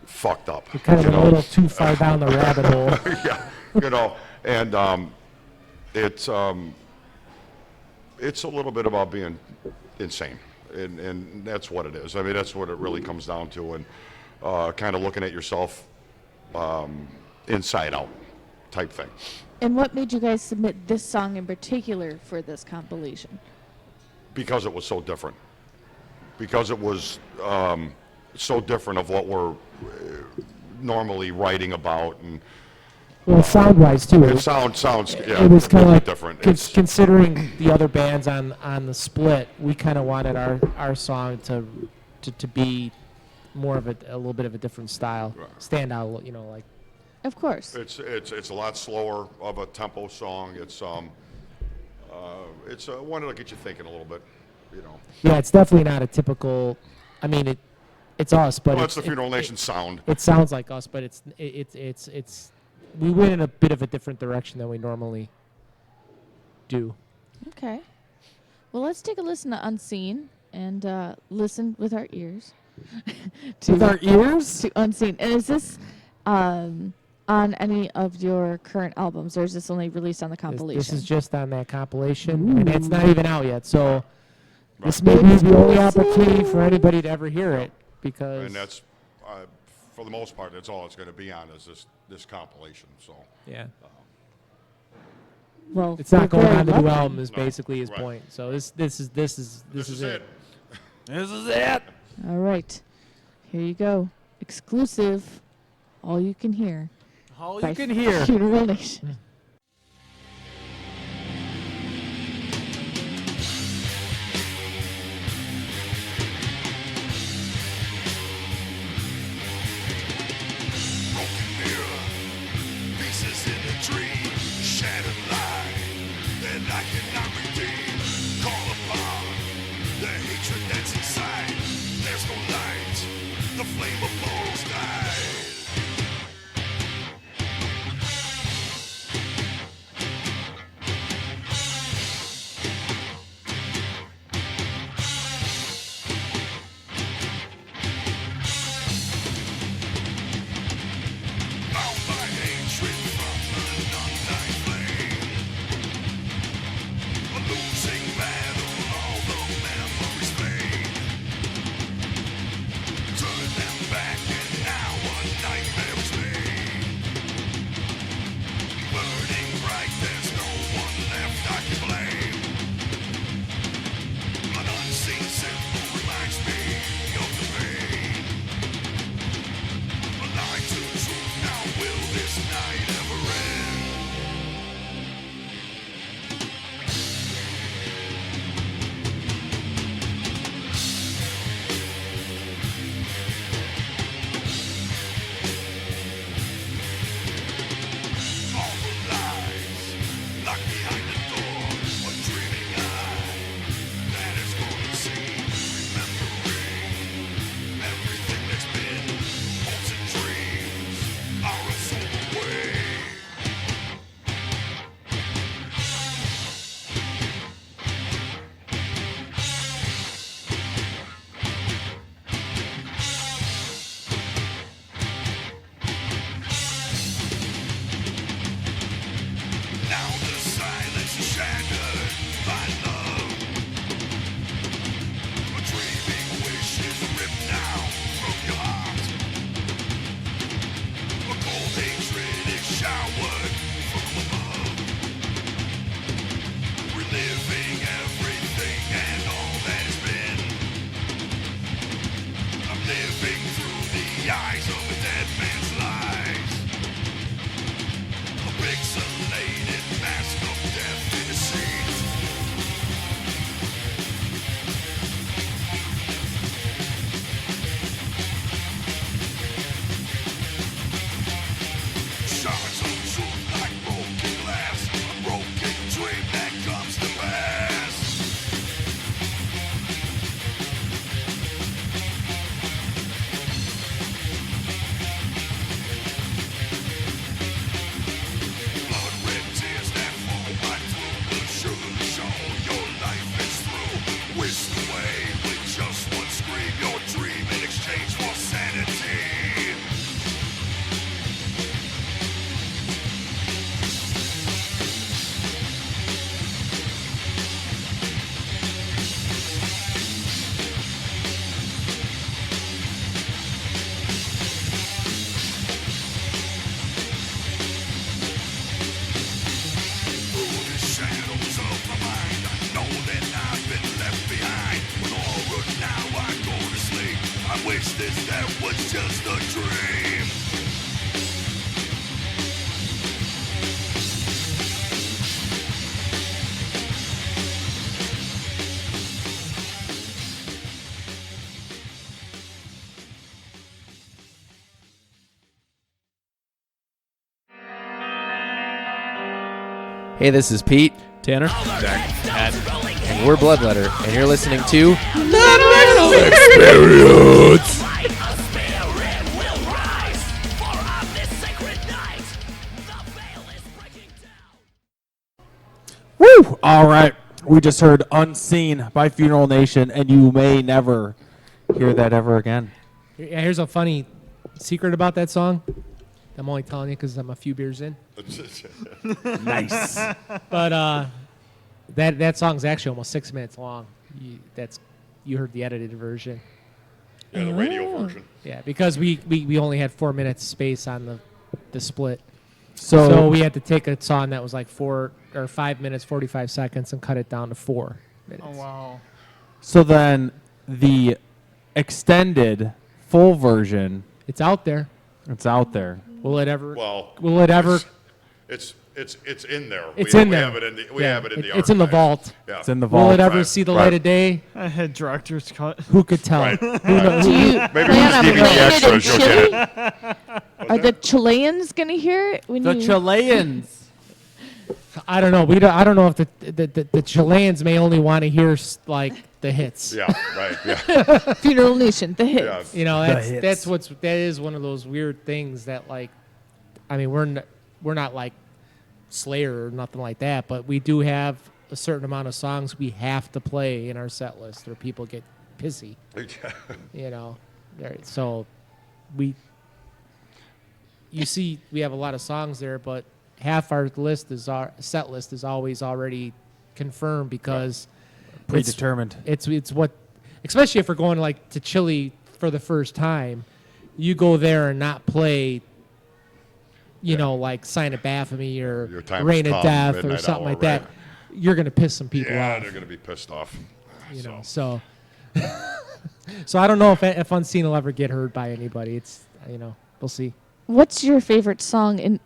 H: fucked up.
E: You're kind of a little too far down the rabbit hole.
H: Yeah, and it's a little bit about being insane, and that's what it is. I mean, that's what it really comes down to, and kind of looking at yourself inside out type thing.
C: And what made you guys submit this song in particular for this compilation?
H: Because it was so different. Because it was so different of what we're normally writing about, and
E: well, sound-wise too.
H: it sounds yeah,
E: it was kind of like
H: different.
E: Considering the other bands on the split, we kind of wanted our song to be more of a little bit of a different style, stand out, like.
C: Of course.
H: It's a lot slower of a tempo song. It's one that'll get you thinking a little bit,
E: Yeah, it's definitely not a typical. I mean, it's us, but
H: well, it's the Funeral Nation sound.
E: It sounds like us, but it's we went in a bit of a different direction than we normally do.
C: Okay. Well, let's take a listen to Unseen and listen with our ears.
B: With our ears?
C: To Unseen. And is this on any of your current albums, or is this only released on the compilation?
E: This is just on that compilation, and it's not even out yet. So this may be the only opportunity for anybody to ever hear it, because.
H: And that's, for the most part, that's all it's going to be on is this compilation. So.
E: Yeah.
C: Well,
E: it's not going on the new
C: lucky.
E: album is basically his point. So this is it.
H: This is it.
C: All right. Here you go. Exclusive. All you can hear.
B: All
C: by
B: you can hear.
C: Funeral Nation.
K: Pieces in a dream, shattered light that I cannot redeem. Call upon the hatred that's inside. There's no light
O: Hey, this is Pete.
B: Tanner.
O: And we're Bloodletter, and you're listening to
K: The Metal Experience.
B: Woo! All right. We just heard Unseen by Funeral Nation, and you may never hear that ever again.
E: Yeah, here's a funny secret about that song. I'm only telling you because I'm a few beers in.
B: Nice.
E: But that song's actually almost 6 minutes long. You heard the edited version.
H: Yeah, the radio version.
E: Yeah, because we only had 4 minutes space on the split.
B: So
E: we had to take a song that was like 5 minutes 45 seconds and cut it down to 4 minutes.
J: Oh wow.
B: So then the extended full version,
E: it's out there.
B: It's out there.
E: Will it ever?
H: Well,
E: will it ever?
H: It's in there.
E: It's in there.
H: We have it in the
E: It's in the
H: archive.
E: vault.
H: Yeah.
B: It's in the vault.
E: Will it ever see the light of day?
J: I had director's cut.
E: Who could tell?
H: Right.
E: Who knows?
C: Do you
H: Maybe
C: plan on
H: we'll just
C: playing
H: the
C: it in
H: extras, you'll get
C: Chile? Are the Chileans gonna hear it when
B: The
C: you?
B: Chileans.
E: I don't know. I don't know if the Chileans may only want to hear like the hits.
H: Yeah, right. Yeah.
C: Funeral Nation, the hits.
E: You know,
B: The hits.
E: that is one of those weird things that, like, I mean, we're not like Slayer or nothing like that, but we do have a certain amount of songs we have to play in our set list or people get pissy. You know, so you see we have a lot of songs there, but half our set list is always already confirmed because
B: Predetermined.
E: It's what, especially if we're going like to Chile for the first time, you go there and not play, you know, like Sign of Baphomy or
H: Your Time
E: Reign
H: Has
E: of
H: Come,
E: Death or
H: Midnight
E: something
H: Hour,
E: like that.
H: right.
E: You're gonna piss some people
H: Yeah,
E: off.
H: they're going to be pissed off.
E: You know, so so I don't know if Unseen will ever get heard by anybody. It's, you know, we'll see.
C: What's your favorite song in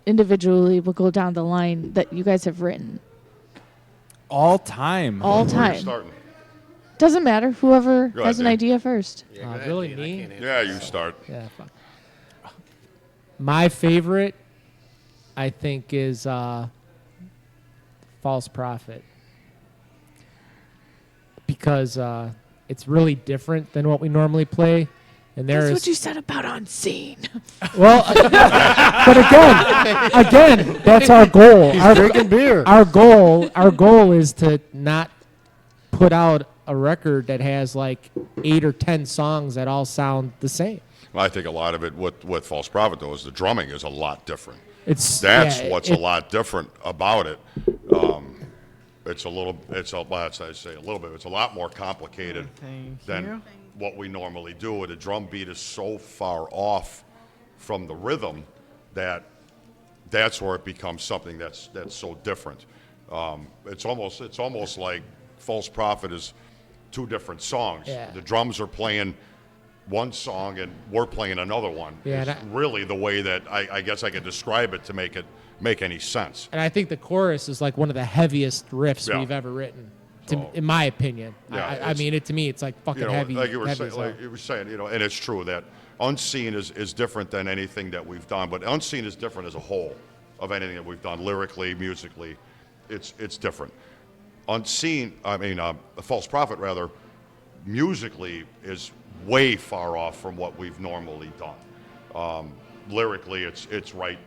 C: individually, we'll go down the line that you guys have written.
B: All time.
C: All
H: Where are you
C: time.
H: starting?
C: Doesn't matter. Whoever
H: Go
C: has
H: ahead,
C: an
H: Dan.
C: idea first.
E: Really, me?
H: Yeah, you start.
E: Yeah. Fuck. My favorite, I think, is False Prophet. Because it's really different than what we normally play. And
C: That's
E: there
C: what
E: is
C: you said about Unseen.
E: well, but again, that's our goal.
F: He's
E: Our,
F: drinking beer.
E: Our goal is to not put out a record that has like 8 or 10 songs that all sound the same.
H: I think a lot of it with False Prophet, though, is the drumming is a lot different. That's
E: Yeah,
H: what's a lot different about it. It's a little, it's a lot more complicated than what we normally do. The drum beat is so far off from the rhythm that's where it becomes something that's so different. It's almost like False Prophet is 2 different songs.
E: Yeah.
H: The drums are playing one song and we're playing another one.
E: Yeah,
H: It's really the way that I guess I could describe it to make any sense.
E: And I think the chorus is like one of the heaviest riffs
H: Yeah.
E: we've ever written, in my opinion.
H: Yeah,
E: I mean, to me, it's like fucking heavy.
H: Like you were
E: heavy
H: saying,
E: as hell.
H: and it's true that Unseen is different than anything that we've done, but Unseen is different as a whole of anything that we've done lyrically, musically. It's different. False Prophet rather, musically is way far off from what we've normally done. Lyrically, it's right,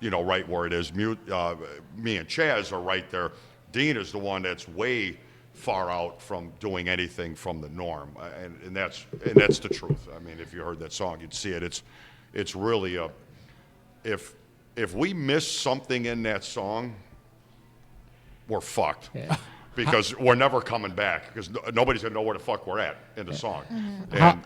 H: right where it is. Me and Chaz are right there. Dean is the one that's way far out from doing anything from the norm, and that's the truth. I mean, if you heard that song, you'd see it. It's really if we miss something in that song, we're fucked.
E: Yeah.
H: Because we're never coming back, because nobody's going to know where the fuck we're at in the song. And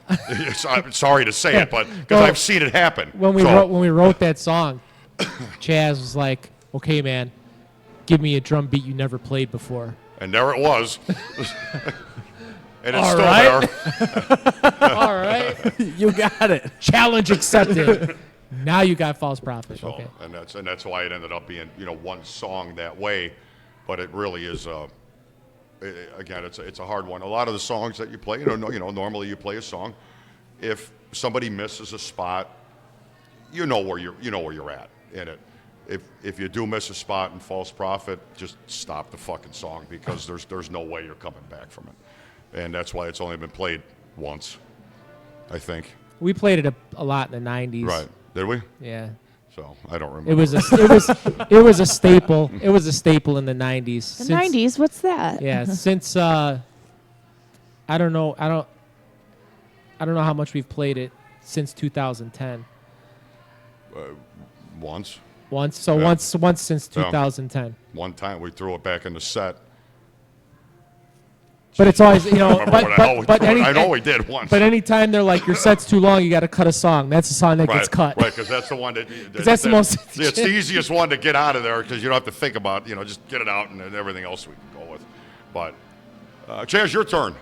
H: I'm sorry to say it, but because I've seen it happen.
E: When we wrote that song, Chaz was like, "Okay, man, give me a drum beat you never played before."
H: And there it was. And it's
E: All
H: still
E: right.
H: there.
E: All right.
B: You got it.
E: Challenge accepted. Now you got False Prophet.
H: So,
E: Okay.
H: and that's why it ended up being one song that way, but it really is again it's a hard one. A lot of the songs that you play, normally you play a song. If somebody misses a spot, you know where you're at in it. If you do miss a spot in False Prophet, just stop the fucking song, because there's no way you're coming back from it, and that's why it's only been played once, I think.
E: We played it a lot in the '90s.
H: Right? Did we?
E: Yeah.
H: So I don't remember.
E: It was a staple. It was a staple in the '90s.
C: The 90s? What's that?
E: Yeah, since I don't know how much we've played it since 2010.
H: Once.
E: Once, so
H: Yeah.
E: once since
H: Yeah.
E: 2010.
H: One time we threw it back in the set.
E: But it's always,
H: Remember what the hell we threw it. I know we did once.
E: But anytime they're like, your set's too long, you got to cut a song. That's the song that gets cut.
H: Right, because that's the one that.
E: 'Cause that's the most.
H: It's the easiest one to get out of there, because you don't have to think about, just get it out, and then everything else we can go with. But, Chaz, your turn.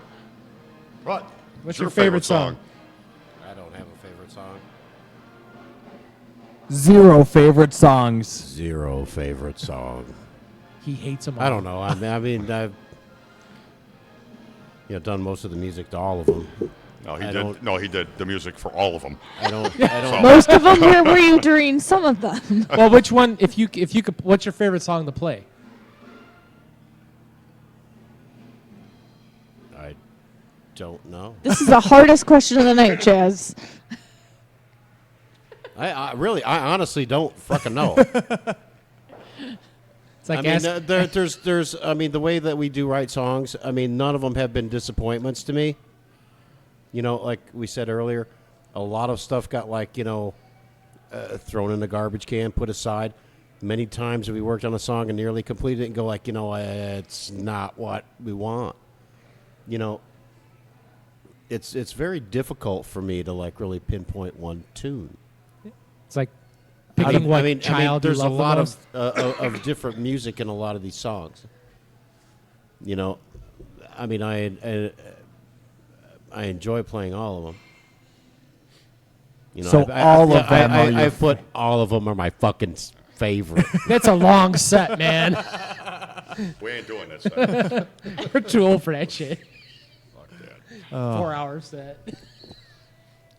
H: What?
E: What's your favorite song?
F: I don't have a favorite song.
B: 0 favorite songs.
F: 0 favorite song.
E: He hates them all.
F: I don't know. I mean, I've done most of the music to all of them.
H: No, he did. No, he did the music for all of them.
F: I don't.
C: Most of them. Where were you during some of them?
E: Well, which one? If you could, what's your favorite song to play?
F: I don't know.
C: This is the hardest question of the night, Chaz.
F: I honestly don't fucking know.
E: It's like
F: there's the way that we do write songs, none of them have been disappointments to me. Like we said earlier, a lot of stuff got thrown in the garbage can, put aside. Many times we worked on a song and nearly completed it and go it's not what we want. It's very difficult for me to really pinpoint one tune.
E: It's like picking what child
F: there's
E: you love
F: a lot
E: the most.
F: of different music in a lot of these songs. I enjoy playing all of them.
B: So all of them are your
F: I put all of them are my fucking favorite.
E: That's a long set, man.
H: We ain't doing that set.
E: We're too old for that shit.
H: Fuck that.
E: 4 hour set.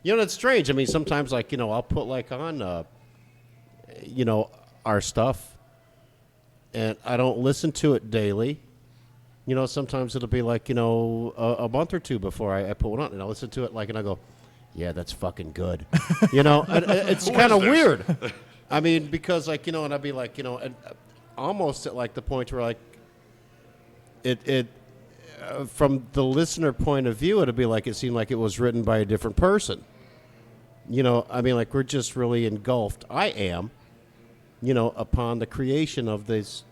F: You know, it's strange. I mean, sometimes, like, you know, I'll put, like, on, you know, our stuff, and I don't listen to it daily. You know, sometimes it'll be, like, you know, a month or two before I put one on, and I'll listen to it, like, and I go, yeah, that's fucking good. You know, and it's kind of weird. I mean, because, like, you know, and I'd be like, you know, and almost at, like, the point where, like, from the listener point of view, it'd be like it seemed like it was written by a different person. You know, I mean, like, we're just really engulfed. I am, you know, upon the creation of these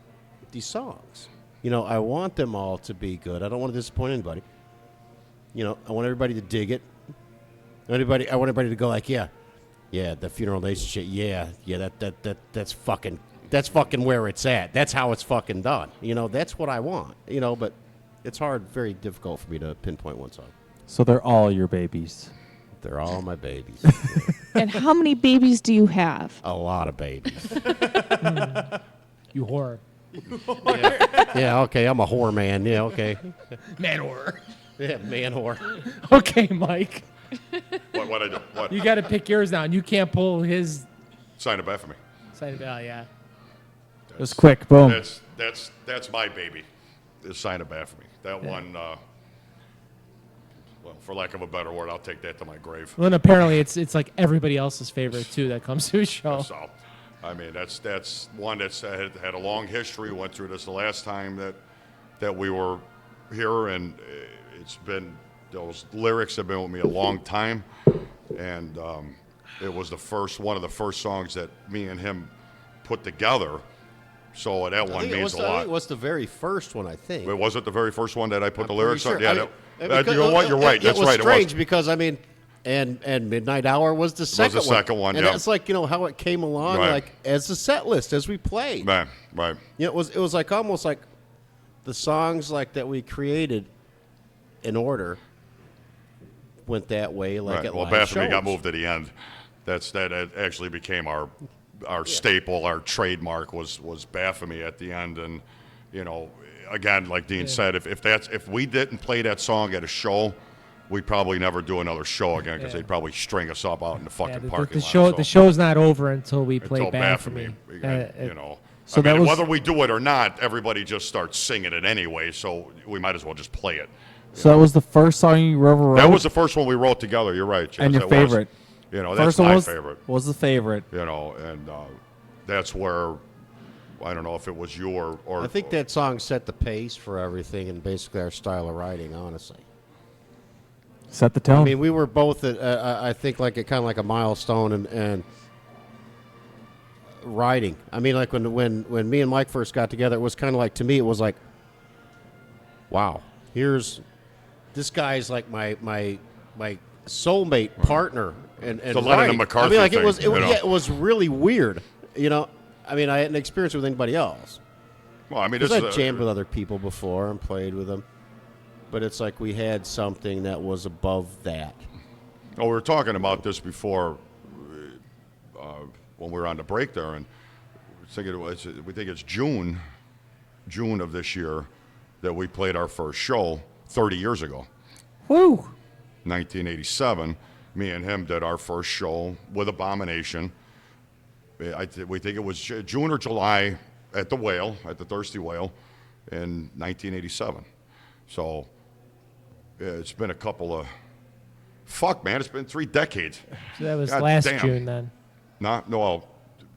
F: songs. You know, I want them all to be good. I don't want to disappoint anybody. You know, I want everybody to dig it. I want everybody to go like, yeah, the Funeral Nation shit. Yeah, that's fucking where it's at. That's how it's fucking done. You know, that's what I want. You know, but it's very difficult for me to pinpoint one song.
B: So they're all your babies.
F: They're all my babies.
C: And how many babies do you have?
F: A lot of babies.
E: You whore.
F: Yeah, okay, I'm a whore man. Yeah, okay.
E: Man whore.
F: Yeah, man whore.
E: Okay, Mike.
H: What I do? What?
E: You got to pick yours now, and you can't pull his.
H: Sign it back for me.
E: Sign it. Oh, yeah.
B: Just quick, boom.
H: That's my baby. Is Sign it back for me. That one. Well, for lack of a better word, I'll take that to my grave.
E: Well, and apparently it's like everybody else's favorite too that comes to a show.
H: So, I mean, that's one that's had a long history. Went through this the last time that we were here, and it's been, those lyrics have been with me a long time, and it was one of the first songs that me and him put together. So that one means a lot.
F: I think it was the very first one, I think.
H: Was it the very first one that I put the lyrics
F: sure.
H: on? Yeah.
F: You know what? You're right. That's right. It was strange because, I mean, and Midnight Hour was the second one.
H: Was the second one,
F: and
H: yeah.
F: that's like, you know, how it came along, like, as a set list, as we played.
H: Right.
F: You know, it was like almost like the songs like that we created in order went that way, like
H: right.
F: at
H: Well,
F: live
H: Baphomet
F: shows.
H: got moved to the end. That actually became our staple, our trademark was Baphomet at the end, and you know, again, like Dean said, if we didn't play that song at a show, we'd probably never do another show again because they'd probably string us up out in the fucking parking lot.
E: The show's not over until we play
H: Baphomet.
E: Baphomet.
H: You know,
B: so
H: I mean, whether we do it or not, everybody just starts singing it anyway, so we might as well just play it.
B: So that was the first song you ever wrote?
H: That was the first one we wrote together. You're right, Chaz.
B: And your favorite?
H: You know,
B: first
H: that's my
B: one
H: favorite.
B: Was the favorite?
H: You know, and that's where, I don't know if it was you or
F: I think that song set the pace for everything and basically our style of writing, honestly.
B: Set the tone.
F: I mean, we were both at, I think, like kind of like a milestone and writing. I mean, like when me and Mike first got together, it was kind of like, to me, it was like, wow, this guy's like my soulmate partner and
H: the Lennon and McCarthy
F: I mean, like
H: thing,
F: it was really weird, you know. I mean, I hadn't experienced it with anybody else.
H: Well, I mean,
F: because I've jammed with other people before and played with them, but it's like we had something that was above that.
H: Oh, we were talking about this before when we were on the break there, and we think it's June of this year that we played our first show 30 years ago.
E: Woo!
H: 1987. Me and him did our first show with Abomination. We think it was June or July at the Whale, at the Thirsty Whale, in 1987. So it's been a couple of... Fuck, man, it's been 3 decades.
E: So that was
H: God
E: last
H: damn.
E: June then.
H: No,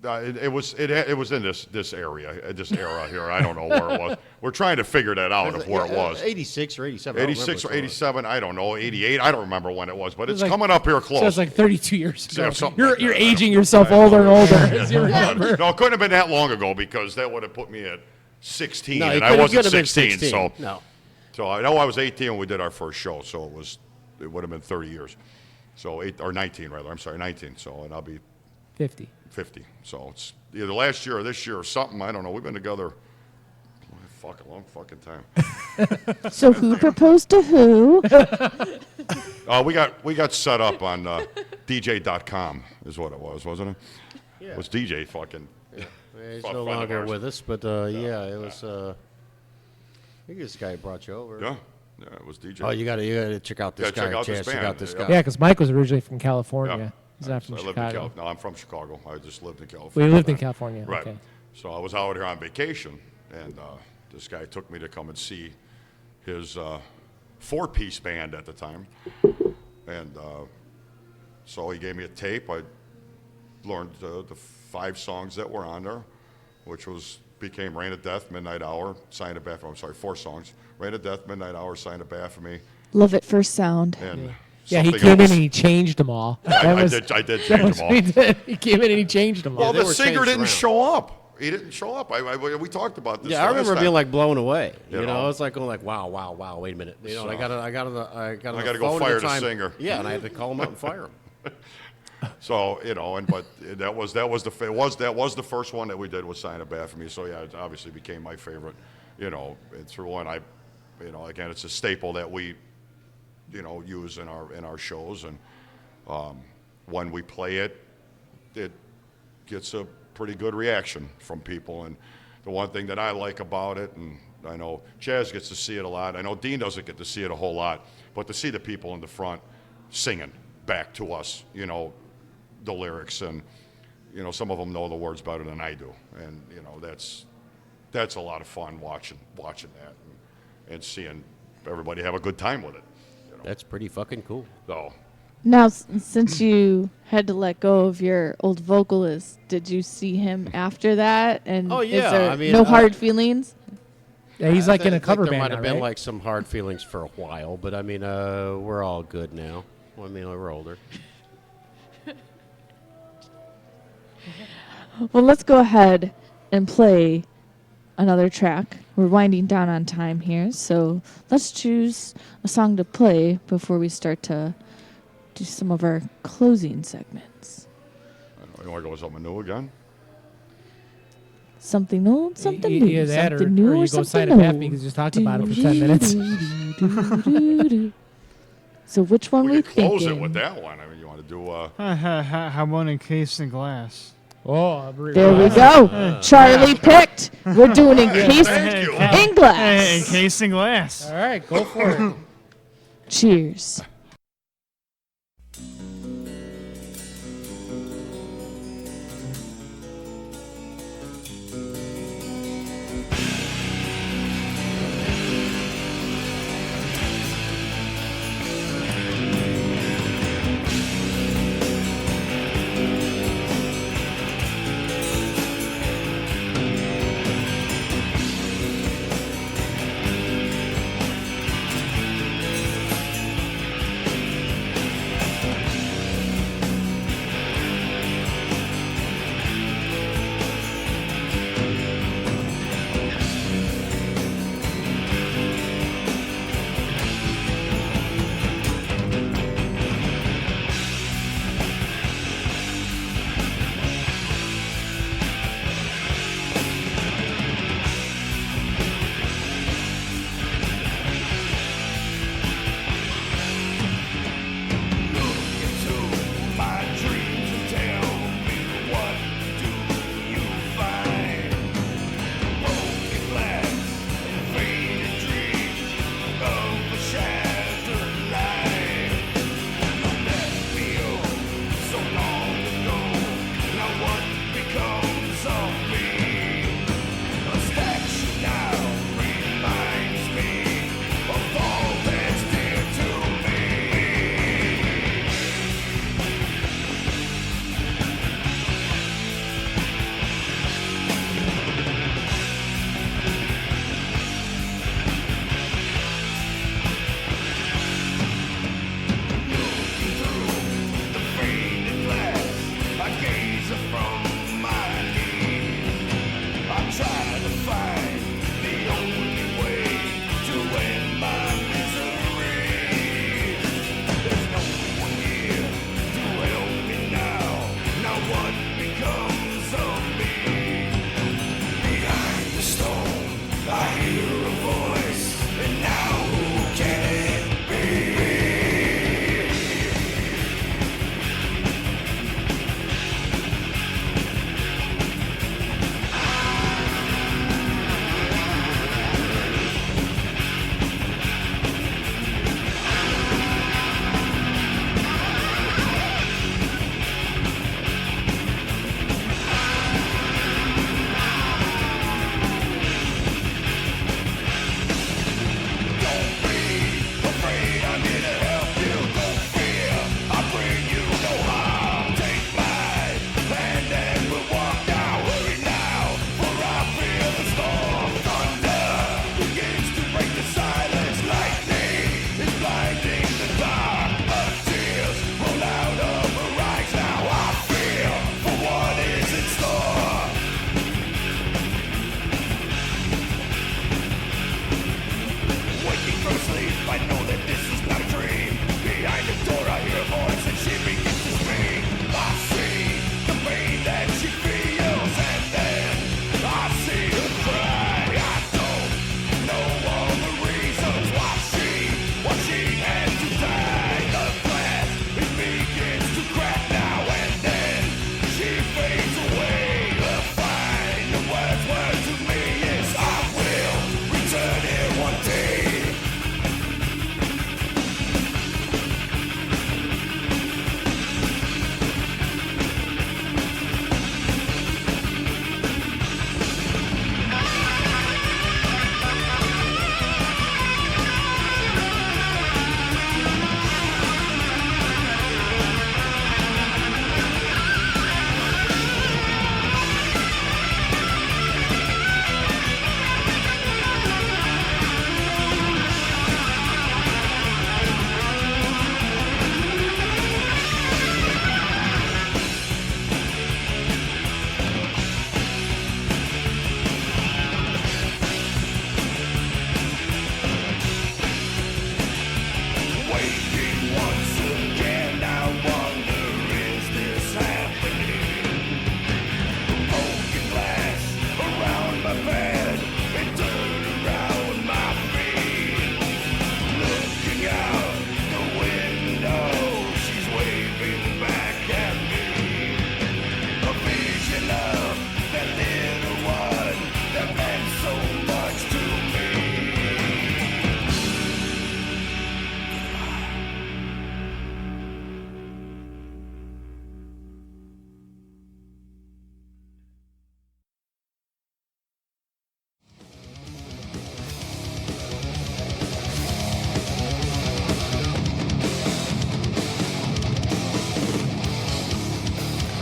H: it was in this area, this era here. I don't know where it was. We're trying to figure that out of where it was.
F: 86 or 87.
H: 86 or 87, I don't know. 88, I don't remember when it was, but it's
E: like,
H: coming up here close.
E: So it's like 32 years ago.
H: Yeah,
E: You're aging yourself older and older as you remember.
H: No, it couldn't have been that long ago because that would have put me at 16,
F: No,
H: and
F: it
H: I
F: could've
H: wasn't
F: been
H: 16.
F: 16.
H: So
F: No.
H: So I know I was 18 when we did our first show, so it would have been 30 years. So 19 rather. I'm sorry, 19. So and I'll be
E: 50.
H: So it's either last year or this year or something. I don't know. We've been together a long fucking time.
C: So who proposed to who?
H: We got set up on DJ.com is what it was, wasn't it?
F: Yeah.
H: It was DJ fucking.
F: Yeah. He's
H: friend
F: no
H: of
F: longer
H: ours.
F: with us, but yeah, it was. I think this guy brought you over.
H: Yeah, it was DJ.
F: Oh, you gotta check out this guy.
H: Check out this
F: Chance, check
H: band.
F: out this guy.
E: Yeah, because Mike was originally from California.
H: Yeah.
E: He's not from
H: I lived in
E: Chicago.
H: No, I'm from Chicago. I just lived in
E: Well,
H: California.
E: you lived in California.
H: Right.
E: Okay.
H: So I was out here on vacation, and this guy took me to come and see his four-piece band at the time. And so he gave me a tape. I learned the 5 songs that were on there, which became Rain of Death, Midnight Hour, Sign of Baphomet. I'm sorry, 4 songs. Rain of Death, Midnight Hour, Sign of Baphomet.
C: Love at first sound.
H: And
E: Yeah, he
H: something
E: came in
H: else.
E: and he changed them all.
H: I did change them all.
E: He did. He came in and he changed them all.
H: Well, the singer didn't show up. He didn't show up. We talked about this.
F: Yeah, I remember
H: last
F: being
H: time.
F: like blown away.
H: You
F: You know,
H: know?
F: it's like going like, wow. Wait a minute. You know,
H: So-
F: I got on the
H: I
F: phone
H: gotta go
F: at
H: fire
F: the
H: the
F: time.
H: singer.
F: Yeah, and I had to call him up and fire him.
H: So but that was the first one that we did with Sign of Baphomet. So yeah, it obviously became my favorite. You know, and through one again, it's a staple that we, use in our shows, and when we play it, it gets a pretty good reaction from people. And the one thing that I like about it, and I know Chaz gets to see it a lot. I know Dean doesn't get to see it a whole lot, but to see the people in the front singing back to us, the lyrics, and some of them know the words better than I do, and that's a lot of fun watching that and seeing everybody have a good time with it.
F: That's pretty fucking cool.
H: So.
C: Now, since you had to let go of your old vocalist, did you see him after that? And
F: Oh,
C: is
F: yeah,
C: there
F: I mean,
C: no hard feelings?
E: Yeah, he's like in a cover
F: There
E: band
F: might
E: now,
F: have been
E: right?
F: like some hard feelings for a while, but I mean, we're all good now. I mean, we're older.
C: Well, let's go ahead and play another track. We're winding down on time here, so let's choose a song to play before we start to do some of our closing segments.
H: You want to go with something new again?
C: Something old, something new.
E: Either that or,
C: something new
E: or you go
C: something
E: Sign of Baphomet
C: old.
E: because you just talked about it for 10 minutes.
C: So which one we
H: Close
C: thinking?
H: it with that one. I mean, you want to do?
J: How one encased in glass.
E: Oh,
C: There we go. Charlie picked. We're doing encased in glass.
J: Encased in glass.
E: All right, go for it.
C: Cheers.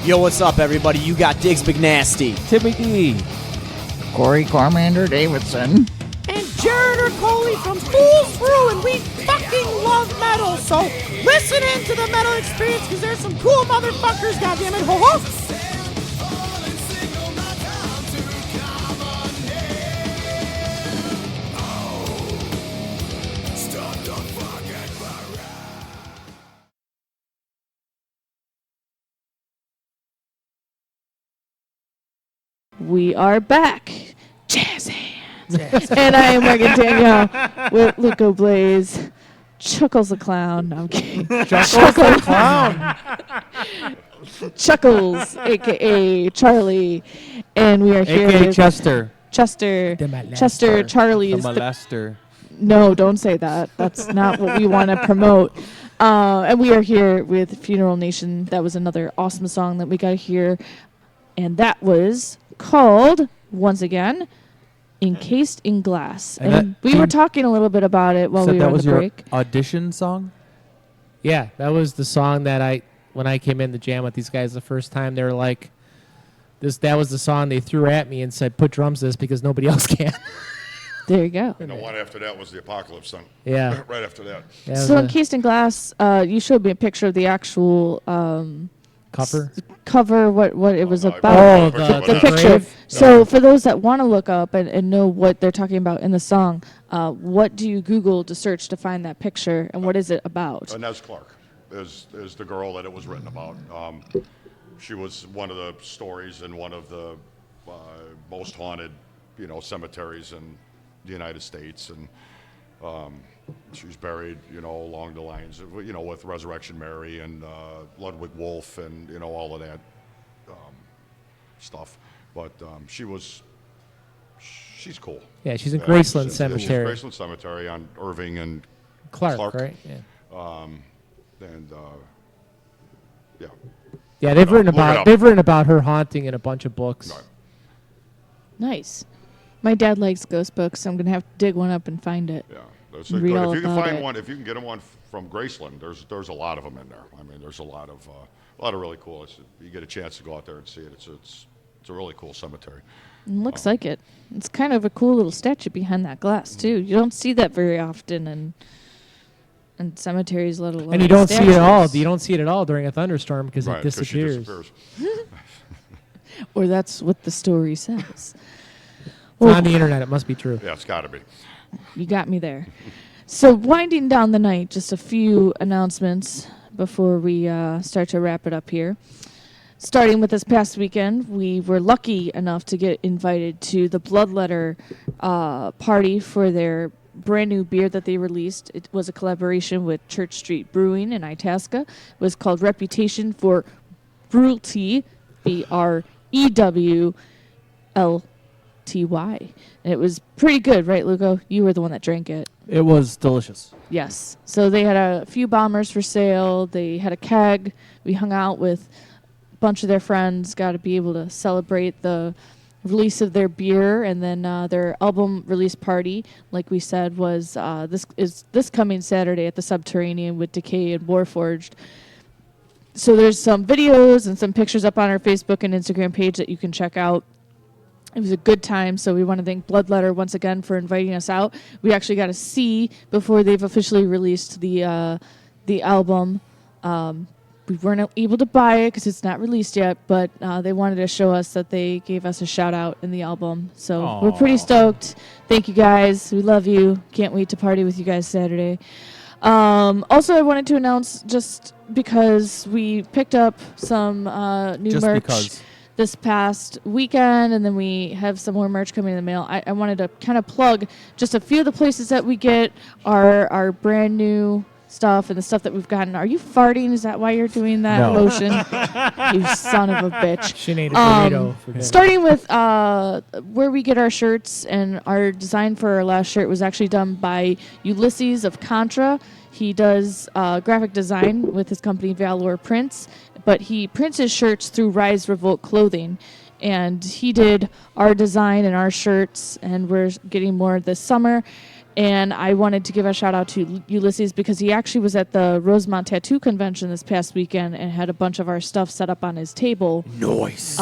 P: Yo, what's up, everybody? You got Diggs McNasty,
B: Timmy D,
S: Corey Cormander Davidson,
K: and Jared Ercole from Fools Brew, and we fucking love metal. So listen in to the Metal Experience because there's some cool motherfuckers, goddammit. Ho ho!
C: We are back. Jazz hands. And I am Morgan Danielle with Luco Blaze. Chuckles the Clown. No, I'm kidding.
B: Chuckles the Clown.
C: Chuckles, a.k.a. Charlie. And we are here
B: A.k.a.
C: with
B: Chester.
C: Chester.
E: The molester.
C: Chester, Charlie
B: The
C: is
B: molester.
C: No, don't say that. That's not what we want to promote. And we are here with Funeral Nation. That was another awesome song that we got here. And that was called, once again, Encased in Glass. And we were talking a little bit about it while we were on the break.
B: Your audition song?
E: Yeah, that was the song that when I came in the jam with these guys the first time, they were like, that was the song they threw at me and said, put drums to this because nobody else can.
C: There you go.
H: And the one after that was the Apocalypse song.
E: Yeah.
H: Right after that.
C: So Encased in Glass, you showed me a picture of the actual cover, what it was about.
E: The
C: picture. So for those that want to look up and know what they're talking about in the song, what do you Google to search to find that picture, and what is it about?
H: Inez Clark is the girl that it was written about. She was one of the stories in one of the most haunted, cemeteries in the United States, and she was buried, along the lines of, with Resurrection Mary and Ludwig Wolf and, all of that stuff. But she's cool.
E: Yeah, she's in Graceland Cemetery.
H: She's Graceland Cemetery on Irving and
E: Clark, right? Yeah.
H: Yeah.
E: Yeah, they've written about her haunting in a bunch of books.
H: Right.
C: Nice. My dad likes ghost books, so I'm gonna have to dig one up and find it.
H: Yeah.
C: If you can
H: find one, if you can get them one from Graceland, there's a lot of them in there. I mean, there's a lot of really cool. You get a chance to go out there and see it. It's a really cool cemetery.
C: It looks like it. It's kind of a cool little statue behind that glass too. You don't see that very often in cemeteries, let alone.
E: And you don't see it all. You don't see it at all during a thunderstorm because it disappears.
C: Or that's what the story says.
E: Well, on the internet, it must be true.
H: Yeah, it's got to be.
C: You got me there. So winding down the night, just a few announcements before we start to wrap it up here. Starting with this past weekend, we were lucky enough to get invited to the Bloodletter party for their brand new beer that they released. It was a collaboration with Church Street Brewing in Itasca. It was called Reputation for Brewlty, BREWLTY. And it was pretty good, right, Luco? You were the one that drank it.
B: It was delicious.
C: Yes. So they had a few bombers for sale. They had a keg. We hung out with a bunch of their friends, got to be able to celebrate the release of their beer, and then their album release party, like we said, was this coming Saturday at the Subterranean with Decay and Warforged. So there's some videos and some pictures up on our Facebook and Instagram page that you can check out. It was a good time, so we want to thank Bloodletter once again for inviting us out. We actually got to see before they've officially released the album. We weren't able to buy it because it's not released yet, but they wanted to show us that they gave us a shout out in the album. So we're pretty stoked. Thank you guys. We love you. Can't wait to party with you guys Saturday. Also, I wanted to announce, just because we picked up some new merch this past weekend, and then we have some more merch coming in the mail. I wanted to kind of plug just a few of the places that we get our brand new stuff and the stuff that we've gotten. Are you farting? Is that why you're doing that motion? You son of a bitch.
E: Sinead burrito.
C: Starting with where we get our shirts, and our design for our last shirt was actually done by Ulysses of Contra. He does graphic design with his company Valor Prints, but he prints his shirts through Rise Revolt Clothing. And he did our design and our shirts, and we're getting more this summer. And I wanted to give a shout out to Ulysses because he actually was at the Rosemont Tattoo Convention this past weekend and had a bunch of our stuff set up on his table.
B: Nice.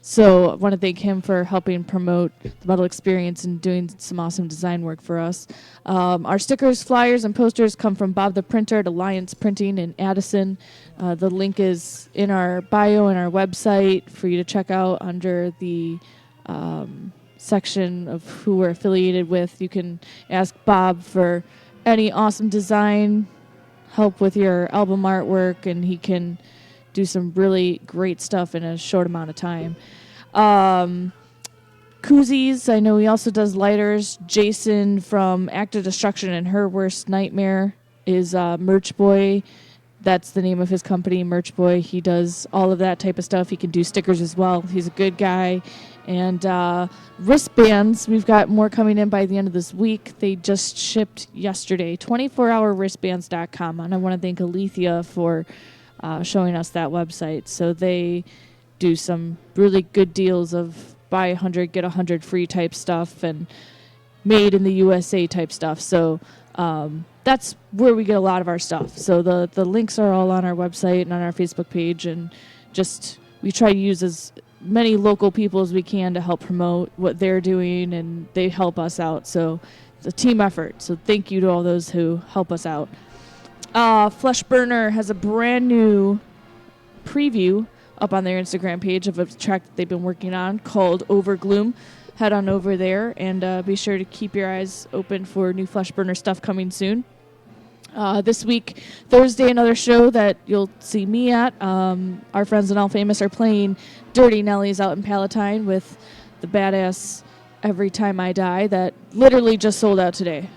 C: So I want to thank him for helping promote the Metal Experience and doing some awesome design work for us. Our stickers, flyers, and posters come from Bob the Printer at Alliance Printing in Addison. The link is in our bio and our website for you to check out under the section of who we're affiliated with. You can ask Bob for any awesome design, help with your album artwork, and he can do some really great stuff in a short amount of time. Koozies, I know he also does lighters. Jason from Act of Destruction and Her Worst Nightmare is Merch Boy. That's the name of his company, Merch Boy. He does all of that type of stuff. He can do stickers as well. He's a good guy. And wristbands, we've got more coming in by the end of this week. They just shipped yesterday, 24hourwristbands.com. And I want to thank Alethea for showing us that website. So they do some really good deals of buy 100, get 100 free type stuff and made in the USA type stuff. So that's where we get a lot of our stuff. So the links are all on our website and on our Facebook page. And just we try to use as many local people as we can to help promote what they're doing, and they help us out. So it's a team effort. So thank you to all those who help us out. Flesh Burner has a brand new preview up on their Instagram page of a track that they've been working on called Overgloom. Head on over there and be sure to keep your eyes open for new Flesh Burner stuff coming soon. This week, Thursday, another show that you'll see me at. Our friends in All Famous are playing Dirty Nellies out in Palatine with the badass Every Time I Die that literally just sold out today.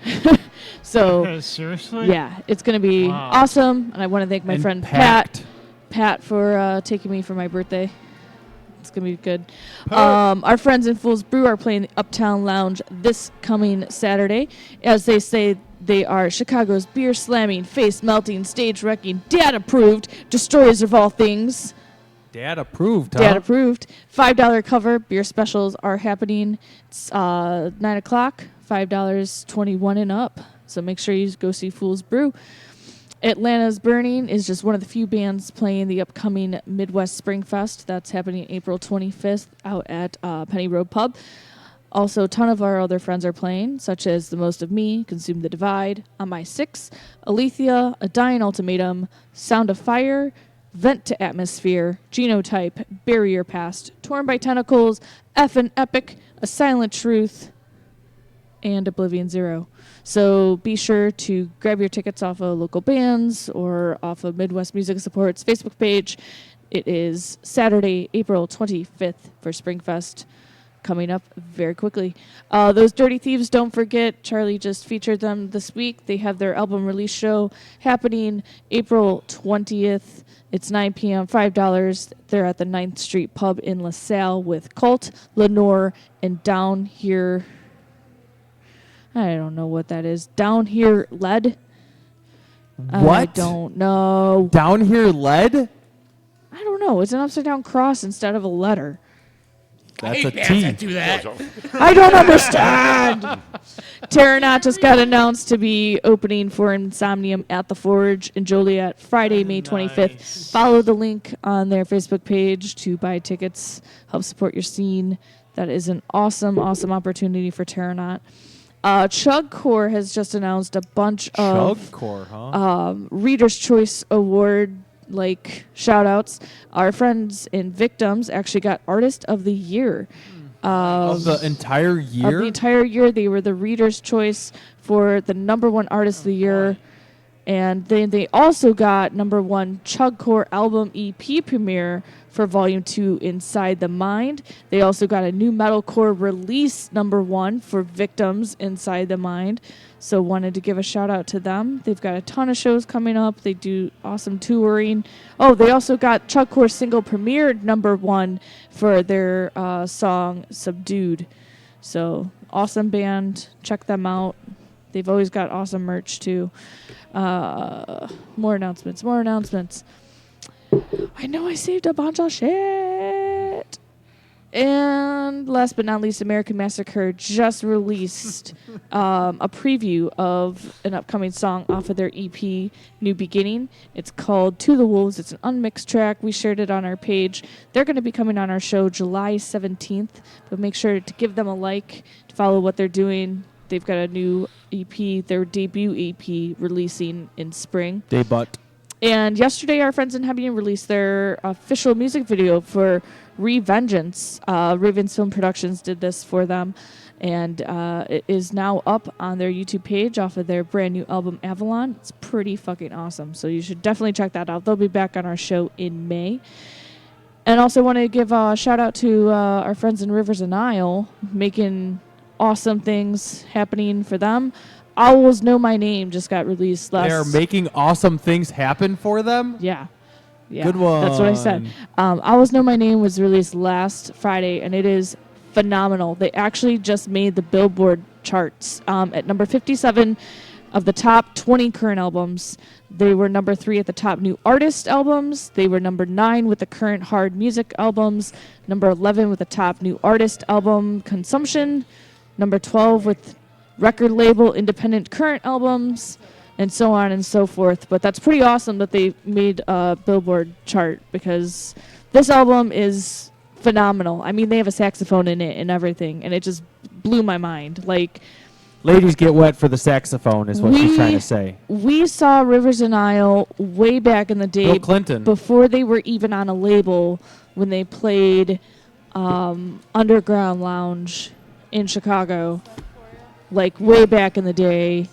C: So
J: seriously?
C: Yeah, it's going to be awesome. And I want to thank my friend Pat for taking me for my birthday. It's going to be good. Our friends in Fool's Brew are playing the Uptown Lounge this coming Saturday. As they say, they are Chicago's beer slamming, face melting, stage wrecking, dad approved, destroyers of all things.
B: Dad approved, huh?
C: Dad approved. $5 cover beer specials are happening. It's 9 o'clock, $5, 21 and up. So make sure you go see Fool's Brew. Atlanta's Burning is just one of the few bands playing the upcoming Midwest Spring Fest. That's happening April 25th out at Penny Road Pub. Also, a ton of our other friends are playing, such as The Most of Me, Consume the Divide, On My Six, Alethea, A Dying Ultimatum, Sound of Fire, Vent to Atmosphere, Genotype, Barrier Past, Torn by Tentacles, Effin' Epic, A Silent Truth, and Oblivion Zero. So be sure to grab your tickets off of local bands or off of Midwest Music Support's Facebook page. It is Saturday, April 25th for Springfest, coming up very quickly. Those Dirty Thieves, don't forget, Charlie just featured them this week. They have their album release show happening April 20th. It's 9 p.m., $5. They're at the 9th Street Pub in LaSalle with Colt, Lenore, and Down Here. I don't know what that is. Down Here Lead?
B: What?
C: I don't know.
B: Down Here Lead?
C: I don't know. It's an upside down cross instead of a letter.
B: That's a T.
K: Do that.
C: I don't understand. Terranaut just got announced to be opening for Insomnium at the Forge in Joliet Friday, May 25th. Follow the link on their Facebook page to buy tickets, help support your scene. That is an awesome, awesome opportunity for Terranaut. Chugcore has just announced a bunch of
B: Chugcore, huh?
C: Reader's Choice Award shout outs. Our friends in Victims actually got Artist of the Year.
B: Of the entire year?
C: Of the entire year. They were the Reader's Choice for the #1 Artist of the Year. And then they also got #1 Chugcore Album EP Premiere for Volume 2, Inside the Mind. They also got a new metalcore release #1 for Victims, Inside the Mind. So wanted to give a shout out to them. They've got a ton of shows coming up. They do awesome touring. Oh, they also got Chugcore single premiered #1 for their song Subdued. So awesome band. Check them out. They've always got awesome merch too. More announcements. I know I saved a bunch of shit. And And last but not least, American Massacre just released a preview of an upcoming song off of their EP, New Beginning. It's called To the Wolves. It's an unmixed track. We shared it on our page. They're going to be coming on our show July 17th, but make sure to give them a like, to follow what they're doing. They've got a new EP, their debut EP, releasing in spring.
B: Debut.
C: And yesterday, our friends in Hebden released their official music video for Revengeance. Ravens Film Productions did this for them, and it is now up on their YouTube page off of their brand new album, Avalon. It's pretty fucking awesome, so you should definitely check that out. They'll be back on our show in May. And also want to give a shout-out to our friends in Rivers and Isle, making awesome things happening for them. Owls Know My Name just got released last...
B: They're making awesome things happen for them?
C: Yeah. Yeah,
B: good one.
C: That's what I said. Owls Know My Name was released last Friday, and it is phenomenal. They actually just made the Billboard charts at number 57 of the top 20 current albums. They were number 3 at the top new artist albums. They were number 9 with the current hard music albums. Number 11 with the top new artist album consumption. Number 12 with record label independent current albums, and so on and so forth. But that's pretty awesome that they made a Billboard chart, because this album is phenomenal. I mean, they have a saxophone in it and everything, and it just blew my mind. Like,
B: ladies get wet for the saxophone is what she's trying to say.
C: We saw Rivers and Isle way back in the day,
B: Bill Clinton,
C: before they were even on a label, when they played Underground Lounge in Chicago, like way back in the day.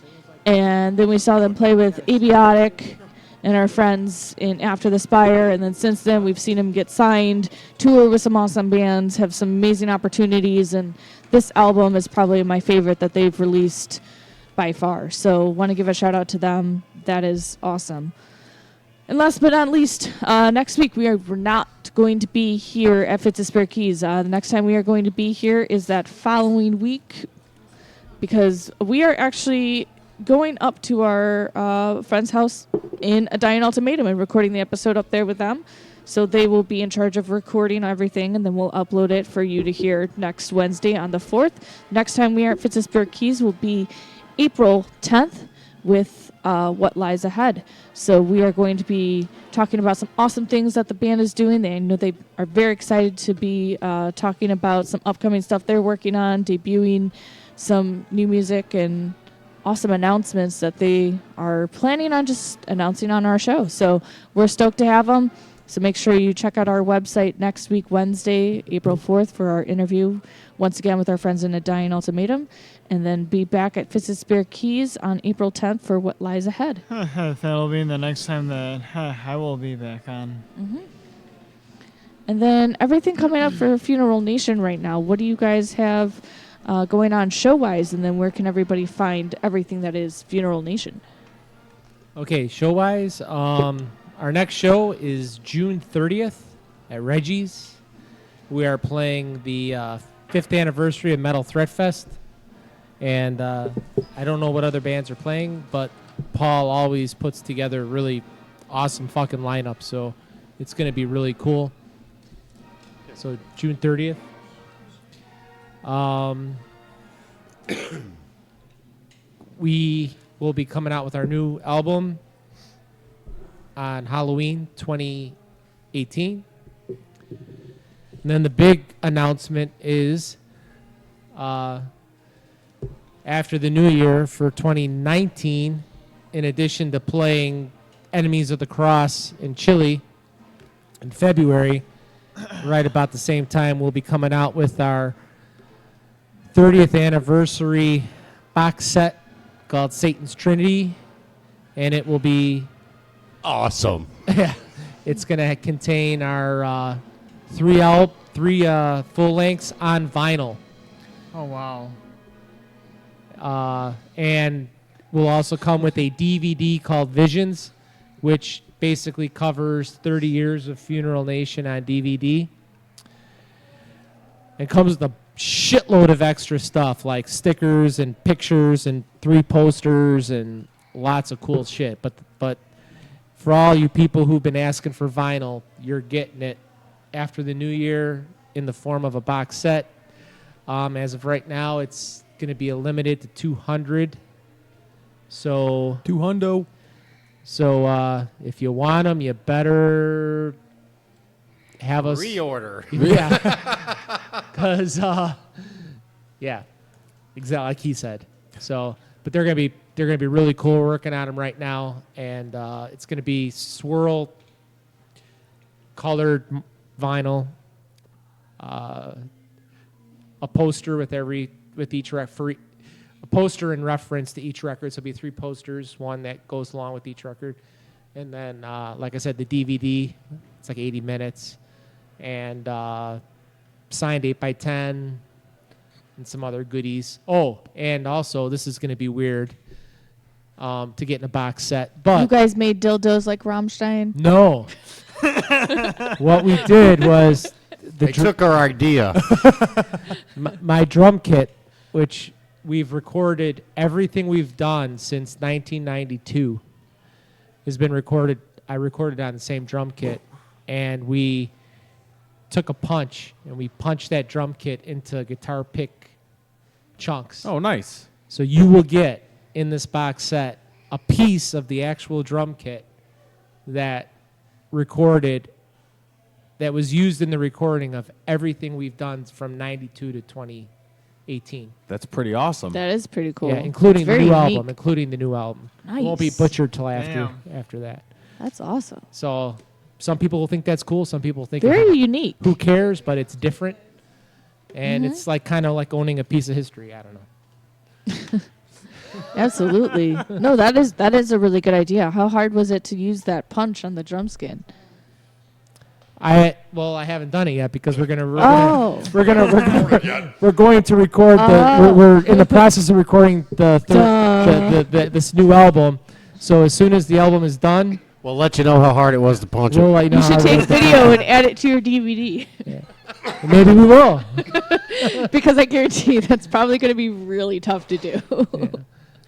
C: And then we saw them play with Abiotic and our friends in After the Spire, and then since then we've seen them get signed, tour with some awesome bands, have some amazing opportunities, and this album is probably my favorite that they've released by far. So want to give a shout out to them. That is awesome. And last but not least, next week we're not going to be here at Fitz Spare Keys. The next time we are going to be here is that following week, because we are actually going up to our friend's house in a Dying Ultimatum and recording the episode up there with them. So they will be in charge of recording everything, and then we'll upload it for you to hear next Wednesday on the 4th. Next time we are at Fitz Spare Keys will be April 10th with What Lies Ahead. So we are going to be talking about some awesome things that the band is doing. I know they are very excited to be talking about some upcoming stuff they're working on, debuting some new music and awesome announcements that they are planning on just announcing on our show. So we're stoked to have them. So make sure you check out our website next week, Wednesday, April 4th, for our interview, once again with our friends in A Dying Ultimatum, and then be back at Fitz Spare Keys on April 10th for What Lies Ahead.
J: That'll be the next time that I will be back on.
C: Mm-hmm. And then everything coming up for Funeral Nation right now. What do you guys have going on show-wise, and then where can everybody find everything that is Funeral Nation?
E: Okay, show-wise, our next show is June 30th at Reggie's. We are playing the 5th anniversary of Metal Threat Fest. And I don't know what other bands are playing, but Paul always puts together really awesome fucking lineup. So it's going to be really cool. So June 30th. We will be coming out with our new album on Halloween 2018. And then the big announcement is after the new year for 2019, in addition to playing Enemies of the Cross in Chile in February, right about the same time, we'll be coming out with our 30th anniversary box set called Satan's Trinity, and it will be
F: awesome.
E: Yeah, it's going to contain our three full lengths on vinyl.
J: Oh wow!
E: And we'll also come with a DVD called Visions, which basically covers 30 years of Funeral Nation on DVD. It comes with a shitload of extra stuff like stickers and pictures and 3 posters and lots of cool shit. But for all you people who've been asking for vinyl, you're getting it after the new year in the form of a box set. As of right now, it's going to be a limited to 200. So
B: 200.
E: So if you want them, you better have us
F: reorder.
E: Yeah, because yeah, exactly like he said. So, but they're gonna be really cool. We're working on them right now, and it's gonna be swirl colored vinyl, a poster with each referee. A poster in reference to each record. So it'll be 3 posters, one that goes along with each record. And then, like I said, the DVD, it's like 80 minutes. And signed 8x10 and some other goodies. Oh, and also, this is going to be weird to get in a box set. But
C: you guys made dildos like Rammstein?
E: No. What we did was...
F: They took our idea.
E: my drum kit, which... We've recorded everything we've done since 1992 has been recorded. I recorded on the same drum kit, and we took a punch and we punched that drum kit into guitar pick chunks.
B: Oh, nice.
E: So you will get in this box set a piece of the actual drum kit that was used in the recording of everything we've done from 92 to 2018.
B: That's pretty awesome.
C: That is pretty cool.
E: Yeah, including
C: It's
E: the
C: very
E: new
C: unique.
E: album. Including the new album. It won't be
C: Nice.
E: butchered till after that.
C: That's awesome.
E: So some people will think that's cool. Some people think
C: Very unique.
E: Who cares? But it's different, and
C: Mhm.
E: it's like kind of like owning a piece of history. I don't know.
C: Absolutely. No, that is a really good idea. How hard was it to use that punch on the drum skin?
E: I haven't done it yet because we're gonna
C: Oh.
E: we're going to record
C: Oh.
E: we're in the process of recording this new album. So as soon as the album is done,
F: we'll let you know how hard it was to punch
E: we'll
F: it.
E: let you know
C: You
E: how
C: should
E: it
C: take
E: was to
C: video
E: punch
C: and add it to your DVD.
E: Maybe we will.
C: Because I guarantee that's probably going to be really tough to do.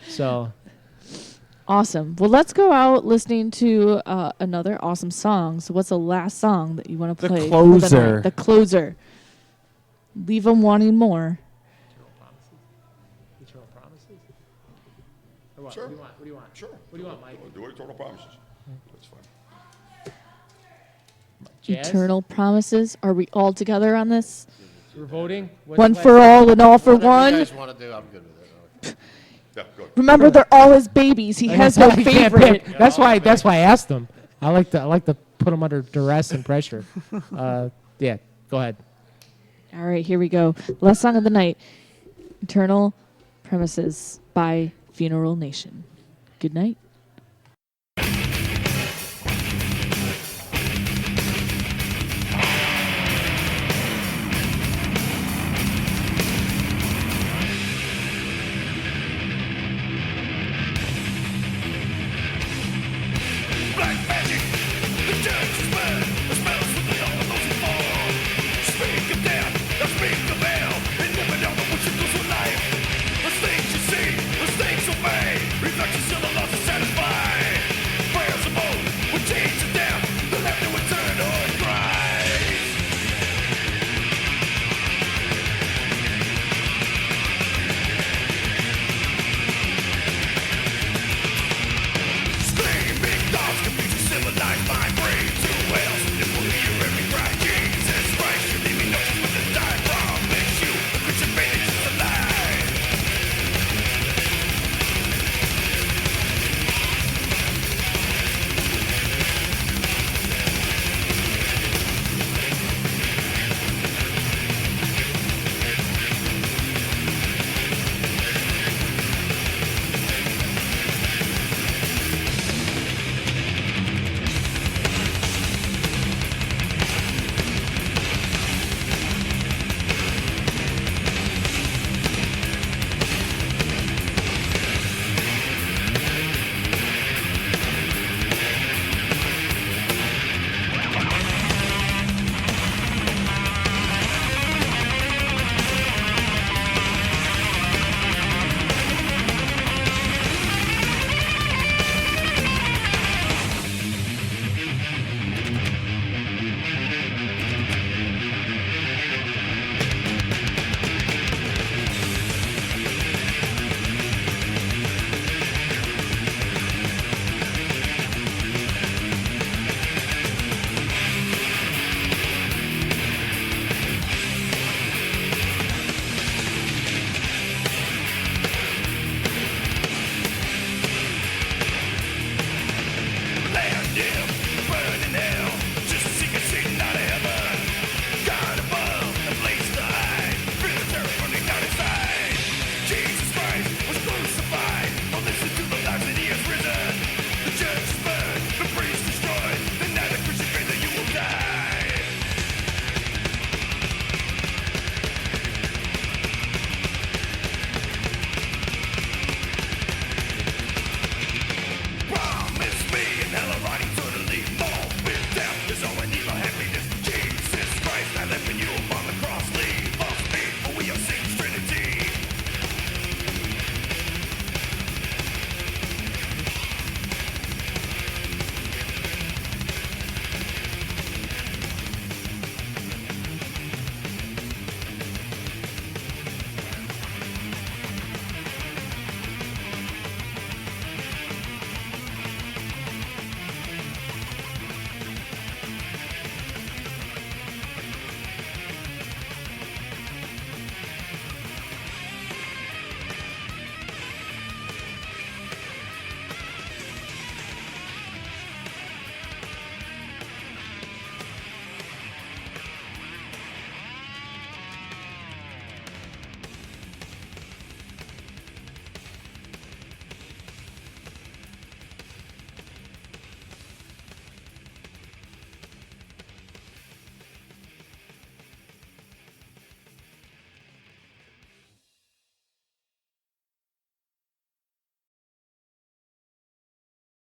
E: So
C: awesome. Well, let's go out listening to another awesome song. So what's the last song that you want to
B: The
C: play?
B: Closer.
C: The Closer. Leave them wanting more.
E: Eternal Promises? Or what?
H: Sure.
E: What do you want? What do you want?
H: Sure.
E: What do you want, Mike?
H: Do Eternal Promises. That's fine.
E: Jazz?
C: Eternal Promises. Are we all together on this?
E: We're voting? What's
C: One
E: the
C: for
E: last-
C: all and all for
F: Whatever
C: one.
F: you guys want to do, I'm good with it.
H: Yeah, good.
C: Remember, they're all his babies. He has no
E: He can't
C: favorite.
E: pick. That's why I asked him. I like to put him under duress and pressure. Yeah, go ahead.
C: All right, here we go. Last song of the night. Eternal Premises by Funeral Nation. Good night.